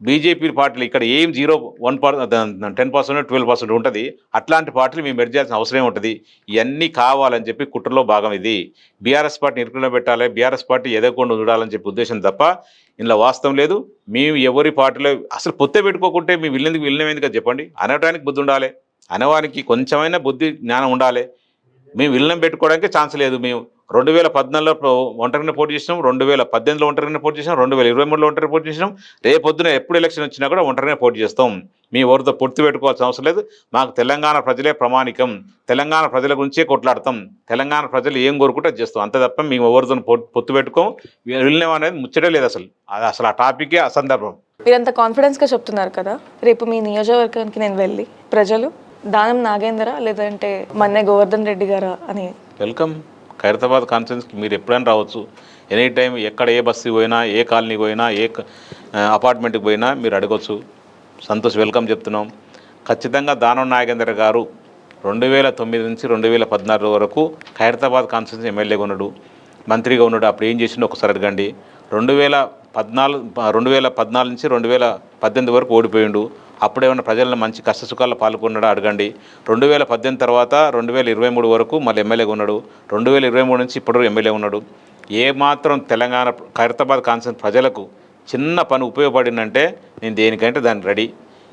బీజేపీ పార్టీలు ఇక్కడ ఏం 10%, 12% ఉంటుంది. అట్లాంటి పార్టీలు మేము మెర్జ్ చేయాల్సిన అవసరం ఉంటుంది. ఇవన్నీ కావాలని చెప్పి కుట్రలో భాగం ఇది. బీఆర్ఎస్ పార్టీని ఇరుకులో పెట్టాలి, బీఆర్ఎస్ పార్టీ ఎదగకుండా చూడాలని చెప్పి ఉద్దేశం తప్ప ఇందులో వాస్తవం లేదు. మేము ఎవరి పార్టీలో అసలు పొత్తే పెట్టుకోకుంటే మేము విల్లేందుకు చెప్పండి. అనటానికి బుద్ధి ఉండాలి, అనేవానికి కొంచెమైనా బుద్ధి జ్ఞానం ఉండాలి. మేము విలీనం పెట్టుకోవడానికి ఛాన్స్ లేదు. మేము 2014లో ఒంటరిని పోటీ చేసినాం, 2018లో ఒంటరిని పోటీ చేసినాం, 2023లో ఒంటరిని పోటీ చేసినాం. రేపొద్దున ఎప్పుడు ఎలక్షన్ వచ్చినా కూడా ఒంటరినే పోటీ చేస్తాం. మీ ఎవరితో పొత్తు పెట్టుకోవాల్సిన అవసరం లేదు. మాకు తెలంగాణ ప్రజలే ప్రమాణికం, తెలంగాణ ప్రజల గురించే కొట్లాడతాం, తెలంగాణ ప్రజలు ఏం కోరుకుంటే అది చేస్తాం. అంతే తప్ప మేము ఎవరితో పొత్తు పెట్టుకోం. విలీనం అనేది ముచ్చటే లేదు. అసలు ఆ టాపికే అసందర్భం. మీరంత కాన్ఫిడెన్స్గా చెప్తున్నారు కదా, రేపు మీ నియోజకవర్గానికి నేను వెళ్ళి ప్రజలు దానం నాగేందరా లేదంటే మన్నే గోవర్ధన్ రెడ్డి గారా అని వెల్కమ్. ఖైరతాబాద్ కాన్ఫరెన్స్కి మీరు ఎప్పుడైనా రావచ్చు. ఎనీ టైం ఎక్కడ ఏ బస్సు పోయినా, ఏ కాలనీకి పోయినా, ఏ అపార్ట్మెంట్కి పోయినా మీరు అడగవచ్చు. సంతోష్ వెల్కమ్ చెప్తున్నాం. ఖచ్చితంగా దానం నాగేందర్ గారు 2009 నుంచి 2014 వరకు ఖైరతాబాద్ కాన్ఫరెన్స్ ఎమ్మెల్యేగా ఉన్నాడు, మంత్రిగా ఉన్నాడు. అప్పుడు ఏం చేసిండో ఒకసారి అడగండి. 2014 నుంచి 2018 వరకు ఓడిపోయిండు. అప్పుడేమన్నా ప్రజలను మంచి కష్టసుఖాల్లో పాల్గొన్నాడో అడగండి. 2018 తర్వాత 2023 వరకు మళ్ళీ ఎమ్మెల్యేగా ఉన్నాడు. 2023 నుంచి ఇప్పటివరకు ఎమ్మెల్యే ఉన్నాడు. ఏమాత్రం తెలంగాణ ఖైరతాబాద్ కాన్స్టిట్యూన్సీ ప్రజలకు చిన్న పని ఉపయోగపడిందంటే నేను దేనికంటే దానికి రెడీ.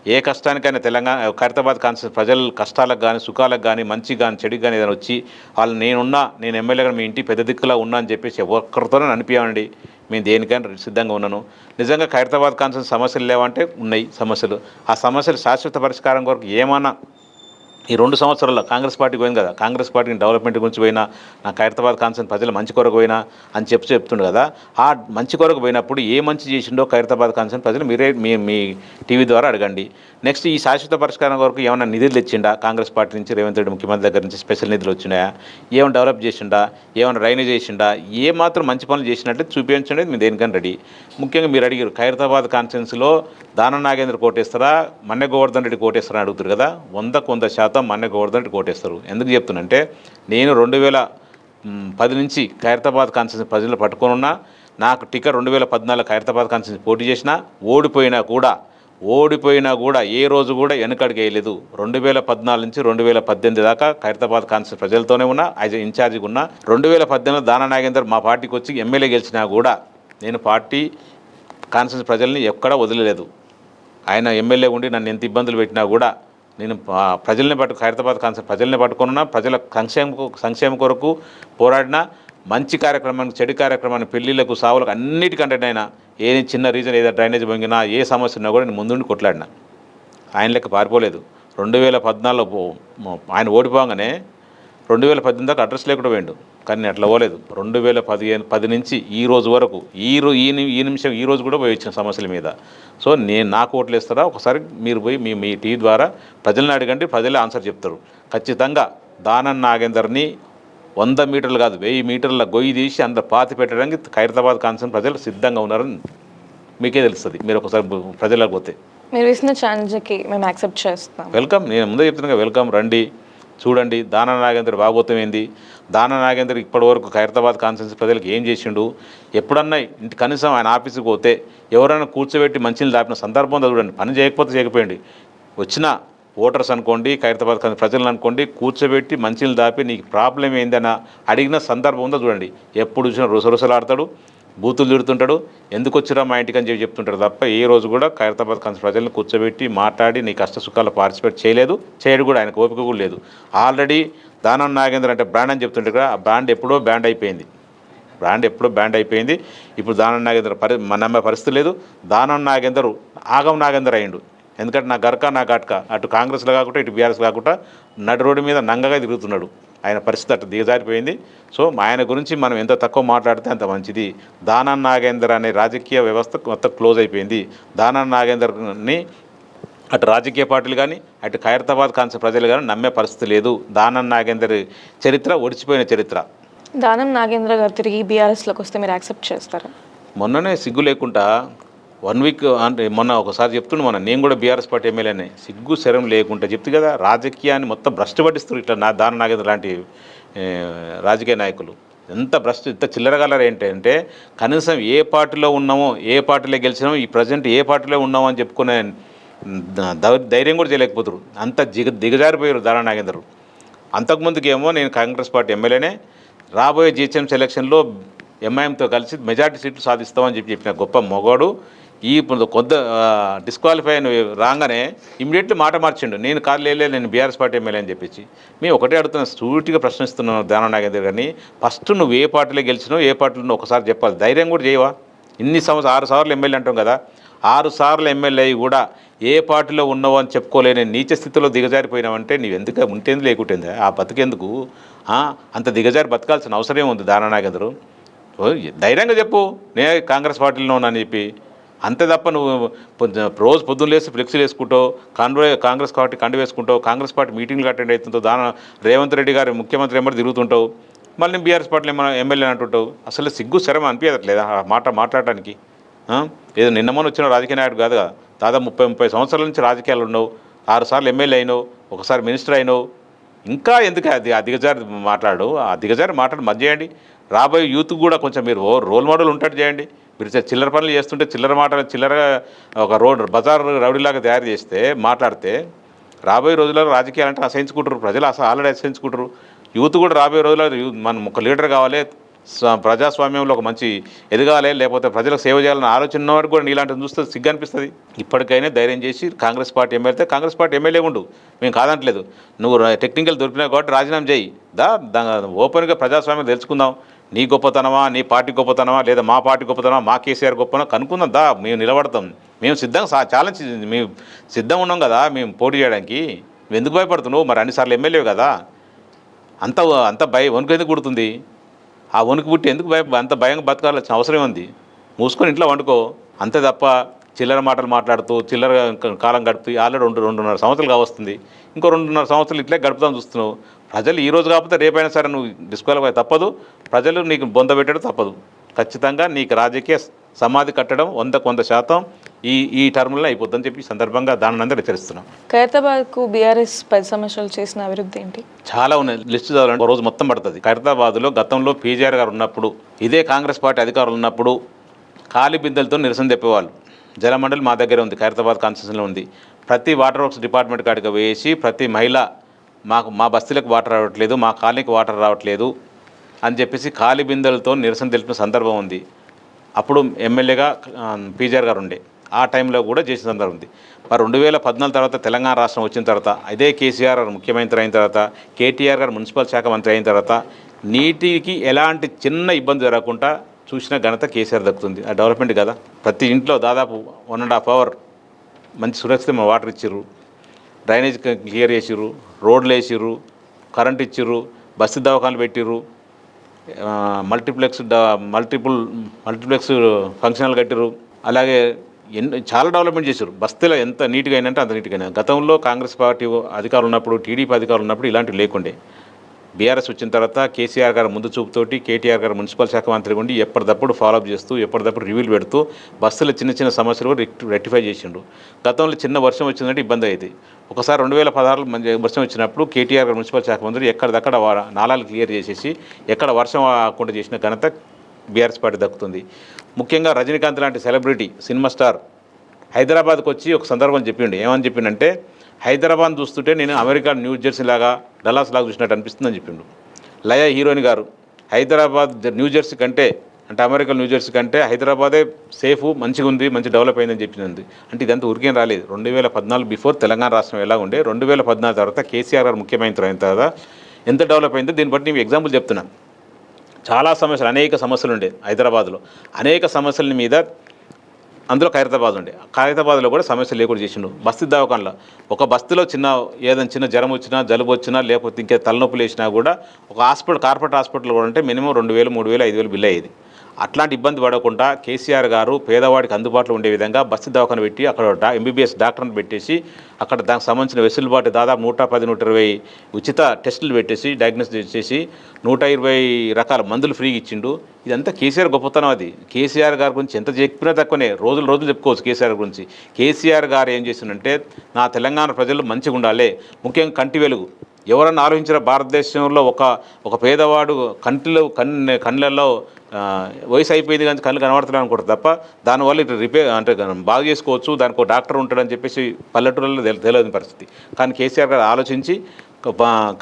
ఏ కష్టానికైనా తెలంగాణ ఖైరతాబాద్ కాన్స్టిట్యూన్సీ ప్రజల కష్టాలకు కానీ సుఖాలకు కానీ మంచికి కానీ చెడుకు కానీ ఏదైనా వచ్చి వాళ్ళు నేను ఎమ్మెల్యేగా మీ ఇంటి పెద్ద దిక్కులా ఉన్నా అని చెప్పేసి ఒక్కరితోనే అనిపించండి, మేము దేనికైనా సిద్ధంగా ఉన్నాను. నిజంగా ఖైరతాబాద్ కాన్స్టిట్యూన్సీ సమస్యలు లేవంటే ఉన్నాయి సమస్యలు. ఆ సమస్యలు శాశ్వత పరిష్కారం కొరకు ఏమన్నా ఈ 2 సంవత్సరాల్లో కాంగ్రెస్ పార్టీకి పోయింది కదా, కాంగ్రెస్ పార్టీని డెవలప్మెంట్ గురించి పోయినా, నా ఖైరతాబాద్ కాన్స్టిట్యూన్సీ ప్రజల మంచి కొరకు పోయినా అని చెప్తుండు కదా. ఆ మంచి కొరకు పోయినప్పుడు ఏ మంచి చేసిండో ఖైరతాబాద్ కాన్స్టిట్యూన్సీ ప్రజలు మీరే మీ టీవీ ద్వారా అడగండి. నెక్స్ట్ ఈ శాశ్వత పరిష్కారం కొరకు ఏమైనా నిధులు తెచ్చిండా కాంగ్రెస్ పార్టీ నుంచి, రేవంత్ రెడ్డి ముఖ్యమంత్రి దగ్గర నుంచి స్పెషల్ నిధులు వచ్చినాయా, ఏమైనా డెవలప్ చేసిండా, ఏమైనా డ్రైనేజ్ చేసిండా, ఏ మాత్రం మంచి పనులు చేసినట్టు చూపించండి, మేము దేనికని రెడీ. ముఖ్యంగా మీరు అడిగారు ఖైరతాబాద్ కాన్స్టిట్యూన్సీలో దానం నాగేంద్ర కోటేస్తారా మన్నె గోవర్ధన్ రెడ్డి కోటేస్తారా అని అడుగుతారు కదా. 100% మన్నె గోవర్ధన్ రెడ్డి కోటేస్తారు. ఎందుకు చెప్తున్నంటే నేను 2010 నుంచి ఖైరతాబాద్ కాన్స్టిట్యూన్సీ ప్రజలు పట్టుకొని ఉన్నా. నాకు టికెట్ 2014 ఖైరతాబాద్ కాన్స్టిట్యూన్సీ పోటీ చేసినా, ఓడిపోయినా కూడా ఏ రోజు కూడా వెనకడికి వేయలేదు. 2014 నుంచి 2018 దాకా ఖైరతాబాద్ కాన్స్టిట్యూన్సీ ప్రజలతోనే ఉన్నా, యాజ్ ఇన్ఛార్జిగా ఉన్నా. 2018 దానా నాగేందర్ మా పార్టీకి వచ్చి ఎమ్మెల్యే గెలిచినా కూడా నేను పార్టీ కాన్స్టిట్యూన్సీ ప్రజల్ని ఎక్కడా వదిలేదు. ఆయన ఎమ్మెల్యే ఉండి నన్ను ఎంత ఇబ్బందులు పెట్టినా కూడా నేను ప్రజల్ని ఖైరతాబాద్ కాన్స్టిట్యూన్సీ ప్రజల్ని పట్టుకున్నా. ప్రజల సంక్షేమం కొరకు పోరాడినా. మంచి కార్యక్రమానికి చెడు కార్యక్రమాన్ని పెళ్లిళ్లకు సావులకు అన్నిటికంటేనైనా ఏ చిన్న రీజన్ ఏదో డ్రైనేజ్ పొంగినా ఏ సమస్య ఉన్నా కూడా నేను ముందుండి కొట్లాడినా. ఆయన లెక్క పారిపోలేదు. 2014లో ఆయన ఓడిపోగానే 2018 దాకా అడ్రస్ లేకుండా పోయిండు, కానీ నేను అట్లా పోలేదు. 2010 నుంచి ఈ రోజు వరకు ఈ నిమిషం ఈ రోజు కూడా పోయి వచ్చిన సమస్యల మీద. సో నాకు ఓట్లు వేస్తారా ఒకసారి మీరు పోయి మీ టీవీ ద్వారా ప్రజల్ని అడగండి, ప్రజలే ఆన్సర్ చెప్తారు. ఖచ్చితంగా దానం నాగేందర్ని 100 మీటర్లు కాదు 1000 మీటర్ల గొయ్యి తీసి అందరు పాతి పెట్టడానికి ఖైరతాబాద్ కాన్స్టిట్యూన్సీ ప్రజలు సిద్ధంగా ఉన్నారని మీకే తెలుస్తుంది మీరు ఒకసారి ప్రజలకు పోతే. మీరు ఇచ్చిన ఛాలెంజ్కి మేము యాక్సెప్ట్ చేస్తాం. వెల్కమ్. నేను ముందే చెప్తున్నాను, వెల్కమ్, రండి చూడండి. దానం నాగేందర్ భాగోతం ఏంది, దానం నాగేందర్ ఇప్పటివరకు ఖైరతాబాద్ కాన్స్టిట్యూన్సీ ప్రజలకు ఏం చేసిండు, ఎప్పుడన్నా ఇంటి కనీసం ఆయన ఆఫీస్కి పోతే ఎవరైనా కూర్చోబెట్టి మంచిని దాపిన సందర్భంలో చూడండి. పని చేయకపోతే చేయకపోయింది, వచ్చిన ఓటర్స్ అనుకోండి ఖైరతాబాద్ ప్రజలను అనుకోండి కూర్చోబెట్టి మంచిని దాపి నీకు ప్రాబ్లం ఏందని అడిగిన సందర్భం ఉందో చూడండి. ఎప్పుడు చూసినా రుసరుసలాడతాడు, బూతులు తిడుతుంటాడు, ఎందుకు వచ్చిరా మా ఇంటికి అని చెప్తుంటాడు తప్ప ఏ రోజు కూడా ఖైరతాబాద్ కాన్స్టిట్యూన్సీ ప్రజలను కూర్చోబెట్టి మాట్లాడి నీ కష్ట సుఖాల్లో పార్టిసిపేట్ చేయడు కూడా. ఆయనకు ఓపిక కూడా లేదు. ఆల్రెడీ దానం నాగేంద్ర అంటే బ్రాండ్ అని చెప్తుంటారు కదా, ఆ బ్రాండ్ ఎప్పుడో బ్యాండ్ అయిపోయింది. ఇప్పుడు దానం నాగేంద్ర నమ్మే పరిస్థితి లేదు. దానం నాగేందర్ ఆగం నాగేందర్ అయ్యిండు. ఎందుకంటే నా గర్క నా ఘాట్క అటు కాంగ్రెస్లో కాకుండా ఇటు బీఆర్ఎస్ కాకుండా నడి రోడ్డు మీద నంగగా తిరుగుతున్నాడు. ఆయన పరిస్థితి అట్లా దిగజారిపోయింది. సో ఆయన గురించి మనం ఎంత తక్కువ మాట్లాడితే అంత మంచిది. దానం నాగేందర్ అనే రాజకీయ వ్యవస్థ మొత్తం క్లోజ్ అయిపోయింది. దానం నాగేందర్ని అటు రాజకీయ పార్టీలు కానీ అటు ఖైరతాబాద్ కాన్స్టిట్యూన్సీ ప్రజలు కానీ నమ్మే పరిస్థితి లేదు. దానం నాగేందర్ చరిత్ర ఒడిచిపోయిన చరిత్ర. దానం నాగేంద్ర గారు తిరిగి బీఆర్ఎస్లోకి వస్తే మీరు యాక్సెప్ట్ చేస్తారా? మొన్ననే సిగ్గు లేకుండా 1 వీక్ అంటే మొన్న ఒకసారి చెప్తుండే నేను కూడా బీఆర్ఎస్ పార్టీ ఎమ్మెల్యేనే, సిగ్గు శరం లేకుండా చెప్తు కదా రాజకీయాన్ని మొత్తం భ్రష్టు పట్టిస్తారు ఇట్లా దానం నాగేంద్ర లాంటి రాజకీయ నాయకులు. ఇంత చిల్లరగలరు ఏంటంటే కనీసం ఏ పార్టీలో ఉన్నామో ఏ పార్టీలో గెలిచినామో ఈ ప్రజెంట్ ఏ పార్టీలో ఉన్నామో అని చెప్పుకునే ధైర్యం కూడా చేయలేకపోతారు. అంత దిగజారిపోయారు దానం నాగేందర్. అంతకుముందుకేమో నేను కాంగ్రెస్ పార్టీ ఎమ్మెల్యేనే, రాబోయే జిహెచ్ఎంసీ ఎలక్షన్లో ఎంఐఎంతో కలిసి మెజార్టీ సీట్లు సాధిస్తామని చెప్పిన గొప్ప మొగాడు. ఈ కొద్ది డిస్క్వాలిఫై రాగానే ఇమీడియట్లీ మాట మార్చిండు, నేను నేను బీఆర్ఎస్ పార్టీ ఎమ్మెల్యే అని చెప్పించి. మేము ఒకటే అడుగుతున్నా, సూటిగా ప్రశ్నిస్తున్నాను దానం నాగేందర్ గారిని, ఫస్ట్ నువ్వు ఏ పార్టీలో గెలిచినావు ఏ పార్టీలో ఒకసారి చెప్పాలి. ధైర్యం కూడా చేయవా? ఇన్ని సంవత్సరాలు 6 సార్లు ఎమ్మెల్యే అంటాం కదా, 6 సార్లు ఎమ్మెల్యే అయ్యి కూడా ఏ పార్టీలో ఉన్నావు అని చెప్పుకోలేని నీచ స్థితిలో దిగజారిపోయినావంటే నీవు ఎందుకు ఉంటేంది లేకుంటేంది ఆ బతికెందుకు? అంత దిగజారి బతకాల్సిన అవసరం ఉంది దానం నాగేందర్. ధైర్యంగా చెప్పు నేను కాంగ్రెస్ పార్టీలో ఉన్నాను చెప్పి. అంతే తప్ప నువ్వు రోజు పొద్దున్న లేసి ఫ్లెక్సీలు వేసుకుంటావు, కాంగ్రెస్ పార్టీ కండు వేసుకుంటావు, కాంగ్రెస్ పార్టీ మీటింగ్లు అటెండ్ అవుతుంటావు, రేవంత్ రెడ్డి గారు ముఖ్యమంత్రి ఏమో తిరుగుతుంటావు, మళ్ళీ బీఆర్ఎస్ పార్టీలో ఏమైనా ఎమ్మెల్యే అంటుంటావు. అసలు సిగ్గు శరం అనిపించట్లేదా ఆ మాట్లాడటానికి? ఏదో నిన్నమని వచ్చిన రాజకీయ నాయకుడు కాదుగా, దాదాపు 30 సంవత్సరాల నుంచి రాజకీయాలు ఉన్నావు, 6 సార్లు ఎమ్మెల్యే అయినావు, ఒకసారి మినిస్టర్ అయినావు. ఇంకా ఎందుకు ఆ దిగజారి మాట్లాడు? ఆ దిగజారి మాట్లాడి మధ్య చేయండి. రాబోయే యూత్ కూడా కొంచెం మీరు రోల్ మోడల్ ఉంటాడు చేయండి. మీరు చిల్లర పనులు చేస్తుంటే చిల్లరగా ఒక బజార్ రౌడీలాగా తయారు చేస్తే మాట్లాడితే రాబోయే రోజుల్లో రాజకీయాలంటే అసహించుకుంటారు ప్రజలు. ఆల్రెడీ అసహించుకుంటారు. యూత్ కూడా రాబోయే రోజుల్లో మనం ఒక లీడర్ కావాలి, ప్రజాస్వామ్యంలో ఒక మంచి ఎదగాలి, లేకపోతే ప్రజలకు సేవ చేయాలని ఆలోచన ఉన్నవాడు కూడా నీలాంటిది చూస్తే సిగ్గు అనిపిస్తుంది. ఇప్పటికైనా ధైర్యం చేసి Congress party MLA Congress party MLA ఉండు, మేము కాదంటలేదు. నువ్వు టెక్నికల్ దొరికినావు కాబట్టి రాజీనామా చేయి, ఓపెన్గా ప్రజాస్వామ్యం తెలుసుకుందాం. నీ గొప్పతనమా, నీ పార్టీ గొప్పతనమా, లేదా మా పార్టీ గొప్పతనమా, మా కేసీఆర్ గొప్పతనం కనుక్కుందాం. మేము నిలబడతాం, మేము సిద్ధంగా ఛాలెంజ్ మేము సిద్ధంగా ఉన్నాం కదా మేము పోటీ చేయడానికి. నువ్వు ఎందుకు భయపడుతున్నావు? మరి అన్నిసార్లు ఎమ్మెల్యే కదా, అంత అంత వణుకు ఎందుకు కుడుతుంది? ఆ వణుకు పుట్టి ఎందుకు అంత భయంగా బతకాల్సిన అవసరం ఉంది? మూసుకొని ఇంట్లో వండుకో అంతే తప్ప చిల్లర మాటలు మాట్లాడుతూ చిల్లర కాలం గడుపుతూ ఆల్రెడీ 2.5 సంవత్సరాలు కావస్తుంది. ఇంకో 2.5 సంవత్సరాలు ఇట్లే గడుపుతాను చూస్తున్నావు. ప్రజలు ఈ రోజు కాకపోతే రేపైనా సరే నువ్వు డిస్క్వాలిఫై తప్పదు, ప్రజలు నీకు బొందబెట్టడం తప్పదు. ఖచ్చితంగా నీకు రాజకీయ సమాధి కట్టడం 100% ఈ టర్మ్లో అయిపోద్దని చెప్పి సందర్భంగా దాని అందరూ హెచ్చరిస్తున్నాం. ఖైరతాబాద్కు బీఆర్ఎస్ 10 సంవత్సరాలు చేసిన అభివృద్ధి ఏంటి? చాలా ఉన్నాయి, లిస్టు చదవాలంటే రోజు మొత్తం పడుతుంది. ఖైరతాబాద్లో గతంలో పీజీఆర్ గారు ఉన్నప్పుడు, ఇదే కాంగ్రెస్ పార్టీ అధికారులు ఉన్నప్పుడు ఖాళీ బిందెలతో నిరసన తెప్పేవాళ్ళు. జలమండలి మా దగ్గర ఉంది, ఖైరతాబాద్ కాన్స్టిట్యూషన్లో ఉంది. ప్రతి వాటర్ వర్క్స్ డిపార్ట్మెంట్ కాడికి వేసి ప్రతి మహిళ మా బస్తీలకు వాటర్ రావట్లేదు, మా కాలనీకి వాటర్ రావట్లేదు అని చెప్పేసి ఖాళీ బిందెలతో నిరసన తెలిపిన సందర్భం ఉంది. అప్పుడు ఎమ్మెల్యేగా పీజీఆర్ గారు ఉండే, ఆ టైంలో కూడా చేసిన సందర్భం ఉంది. మరి 2014 తర్వాత తెలంగాణ రాష్ట్రం వచ్చిన తర్వాత, అదే కేసీఆర్ గారు ముఖ్యమంత్రి అయిన తర్వాత, కేటీఆర్ గారు మున్సిపల్ శాఖ మంత్రి అయిన తర్వాత నీటికి ఎలాంటి చిన్న ఇబ్బంది జరగకుండా చూసిన ఘనత కేసీఆర్ దక్కుతుంది. ఆ డెవలప్మెంట్ కదా. ప్రతి ఇంట్లో దాదాపు 1.5 అవర్ మంచి సురక్షితమైన వాటర్ ఇచ్చిర్రు, డ్రైనేజ్ క్లియర్ చేసిర్రు, రోడ్లు వేసిర్రు, కరెంట్ ఇచ్చిర్రు, బస్సు దవాఖానలు పెట్టిర్రు, మల్టీప్లెక్స్ ఫంక్షన్లు కట్టిర్రు. అలాగే చాలా డెవలప్మెంట్ చేశారు. బస్తీలో ఎంత నీట్గా అయినంటే అంత నీట్గా అయినా. గతంలో కాంగ్రెస్ పార్టీ అధికారులు ఉన్నప్పుడు, టీడీపీ అధికారులు ఉన్నప్పుడు ఇలాంటివి లేకుండే. బీఆర్ఎస్ వచ్చిన తర్వాత కేసీఆర్ గారు ముందు చూపుతోటి కేటీఆర్ గారు మున్సిపల్ శాఖ మంత్రి ఉండి ఎప్పటికప్పుడు ఫాలోఅప్ చేస్తూ ఎప్పటికప్పుడు రివ్యూలు పెడుతూ బస్సులో చిన్న సమస్యలు కూడా రెక్టిఫై చేసిండు. గతంలో చిన్న వర్షం వచ్చిందంటే ఇబ్బంది అయ్యేది. ఒకసారి 2016 మంచి వర్షం వచ్చినప్పుడు కేటీఆర్ గారు మున్సిపల్ శాఖ మంత్రి ఎక్కడిదక్కడ నాలాలు క్లియర్ చేసేసి ఎక్కడ వర్షం ఆకుండా చేసిన ఘనత బీఆర్ఎస్ పార్టీ దక్కుతుంది. ముఖ్యంగా రజనీకాంత్ లాంటి సెలబ్రిటీ సినిమా స్టార్ హైదరాబాద్కి వచ్చి ఒక సందర్భం చెప్పిండు. ఏమని చెప్పిండంటే, హైదరాబాద్ చూస్తుంటే నేను అమెరికా న్యూ జెర్సీ లాగా డల్లాస్ లాగా చూసినట్టు అనిపిస్తుందని చెప్పిండు. లయ హీరోయిన్ గారు హైదరాబాద్ న్యూ జెర్సీ కంటే, అంటే అమెరికా న్యూ జెర్సీ కంటే హైదరాబాదే సేఫ్, మంచిగా ఉంది, మంచి డెవలప్ అయిందని చెప్పింది. అంటే ఇదంతా ఉరికేం రాలేదు. 2014 బిఫోర్ తెలంగాణ రాష్ట్రం ఎలా ఉండే, 2014 తర్వాత కేసీఆర్ గారు ముఖ్యమంత్రి అయిన తర్వాత ఎంత డెవలప్ అయిందో దీన్ని బట్టి నేను ఎగ్జాంపుల్ చెప్తున్నాను. చాలా సమస్యలు, అనేక సమస్యలు ఉండే హైదరాబాద్లో. అనేక సమస్యల మీద అందులో ఖైరతాబాద్ ఉండే. ఖైరతాబాద్లో కూడా సమస్యలు లేకుండా చేసిండు. బస్తీ దవాఖానలో ఒక బస్తీలో ఏదైనా చిన్న జ్వరం వచ్చినా, జలుబు వచ్చినా, లేకపోతే ఇంకే తలనొప్పులు వేసినా కూడా ఒక కార్పొరేట్ హాస్పిటల్ కూడా ఉంటే మినిమం 2,000, 3,000, 5,000 బిల్ అయ్యేది. అట్లాంటి ఇబ్బంది పడకుండా కేసీఆర్ గారు పేదవాడికి అందుబాటులో ఉండే విధంగా బస్సు దవాఖాన పెట్టి అక్కడ ఎంబీబీఎస్ డాక్టర్ని పెట్టేసి అక్కడ దానికి సంబంధించిన వెసులుబాటు దాదాపు 110, 120 ఉచిత టెస్టులు పెట్టేసి డయాగ్నోస్ చేసి 120 రకాల మందులు ఫ్రీగా ఇచ్చిండు. ఇదంతా కేసీఆర్ గొప్పతనం. అది కేసీఆర్ గారి గురించి ఎంత చెప్పినా తక్కువనే, రోజులు చెప్పుకోవచ్చు కేసీఆర్ గురించి. కేసీఆర్ గారు ఏం చేసిందంటే, నా తెలంగాణ ప్రజలు మంచిగా ఉండాలి, ముఖ్యంగా కంటి వెలుగు. ఎవరన్నా ఆలోచించిన భారతదేశంలో ఒక పేదవాడు కళ్ళల్లో వయసు అయిపోయింది కానీ కళ్ళు కనబడుతున్నాను అనుకుంటారు తప్ప దానివల్ల ఇటు రిపేర్ అంటే బాగు చేసుకోవచ్చు, దానికి ఒక డాక్టర్ ఉంటాడని చెప్పేసి పల్లెటూళ్ళలో తెలియని పరిస్థితి. కానీ కేసీఆర్ గారు ఆలోచించి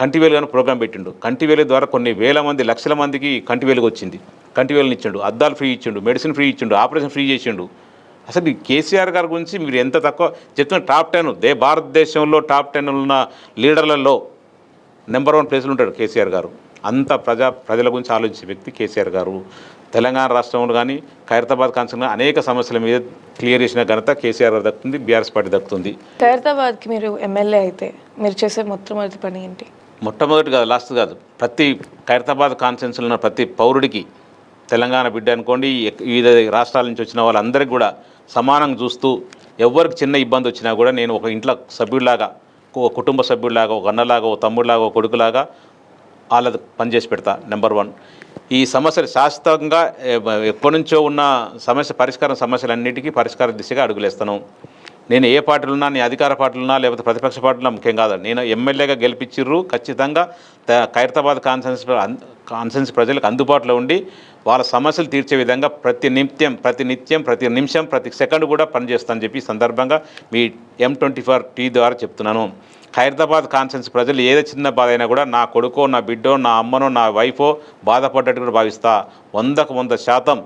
కంటి వెలుగు అని ప్రోగ్రాం పెట్టిండు. కంటి వెలుగు ద్వారా కొన్ని వేల మంది, లక్షల మందికి కంటి వెలుగు వచ్చింది. కంటి వెలుగుని ఇచ్చిండు, అద్దాలు ఫ్రీ ఇచ్చిండు, మెడిసిన్ ఫ్రీ ఇచ్చిండు, ఆపరేషన్ ఫ్రీ చేసిండు. అసలు కేసీఆర్ గారి గురించి మీరు ఎంత తక్కువ చెప్తున్న, టాప్ 10 భారతదేశంలో టాప్ 10 ఉన్న లీడర్లలో నెంబర్ 1 ప్లేస్లో ఉంటాడు కేసీఆర్ గారు. అంత ప్రజల గురించి ఆలోచించే వ్యక్తి కేసీఆర్ గారు. తెలంగాణ రాష్ట్రంలో కానీ ఖైరతాబాద్ కాన్స్టిట్యూన్సీలో అనేక సమస్యల మీద క్లియర్ చేసిన ఘనత కేసీఆర్ గారు దక్కుతుంది, బీఆర్ఎస్ పార్టీ దక్కుతుంది. ఖైరతాబాద్కి మీరు ఎమ్మెల్యే అయితే మీరు చేసే మొట్టమొదటి పని ఏంటి? మొట్టమొదటి కాదు, లాస్ట్ కాదు, ప్రతి ఖైరతాబాద్ కాన్స్టిట్యూన్సీలో ఉన్న ప్రతి పౌరుడికి, తెలంగాణ బిడ్డ అనుకోండి, వివిధ రాష్ట్రాల నుంచి వచ్చిన వాళ్ళందరికీ కూడా సమానంగా చూస్తూ, ఎవరికి చిన్న ఇబ్బంది వచ్చినా కూడా నేను ఒక ఇంట్లో సభ్యుడిలాగా, ఒక కుటుంబ సభ్యుడిలాగా, ఒక అన్నలాగా, ఒక తమ్ముడిలాగా, ఒక కొడుకులాగా వాళ్ళది పనిచేసి పెడతా. నెంబర్ 1. ఈ సమస్యలు శాశ్వతంగా ఎప్పటి నుంచో ఉన్న సమస్యలన్నిటికీ పరిష్కార దిశగా అడుగులేస్తాను. నేను ఏ పార్టీలు ఉన్నా, నీ అధికార పార్టీలు ఉన్నా లేకపోతే ప్రతిపక్ష పార్టీలు ముఖ్యం కాదు. నేను ఎమ్మెల్యేగా గెలిపించిర్రు, ఖచ్చితంగా ఖైరతాబాద్ కాన్సెన్స్ ప్రజలకు అందుబాటులో ఉండి వాళ్ళ సమస్యలు తీర్చే విధంగా ప్రతి నిత్యం ప్రతి నిమిషం ప్రతి సెకండ్ కూడా పనిచేస్తానని చెప్పి ఈ సందర్భంగా మీ M24 టీ ద్వారా చెప్తున్నాను. ఖైరతాబాద్ కాన్సెన్స్ ప్రజలు ఏదో చిన్న బాధ అయినా కూడా నా కొడుకో, నా బిడ్డో, నా అమ్మనో, నా వైఫో బాధపడ్డట్టు కూడా భావిస్తా. 100%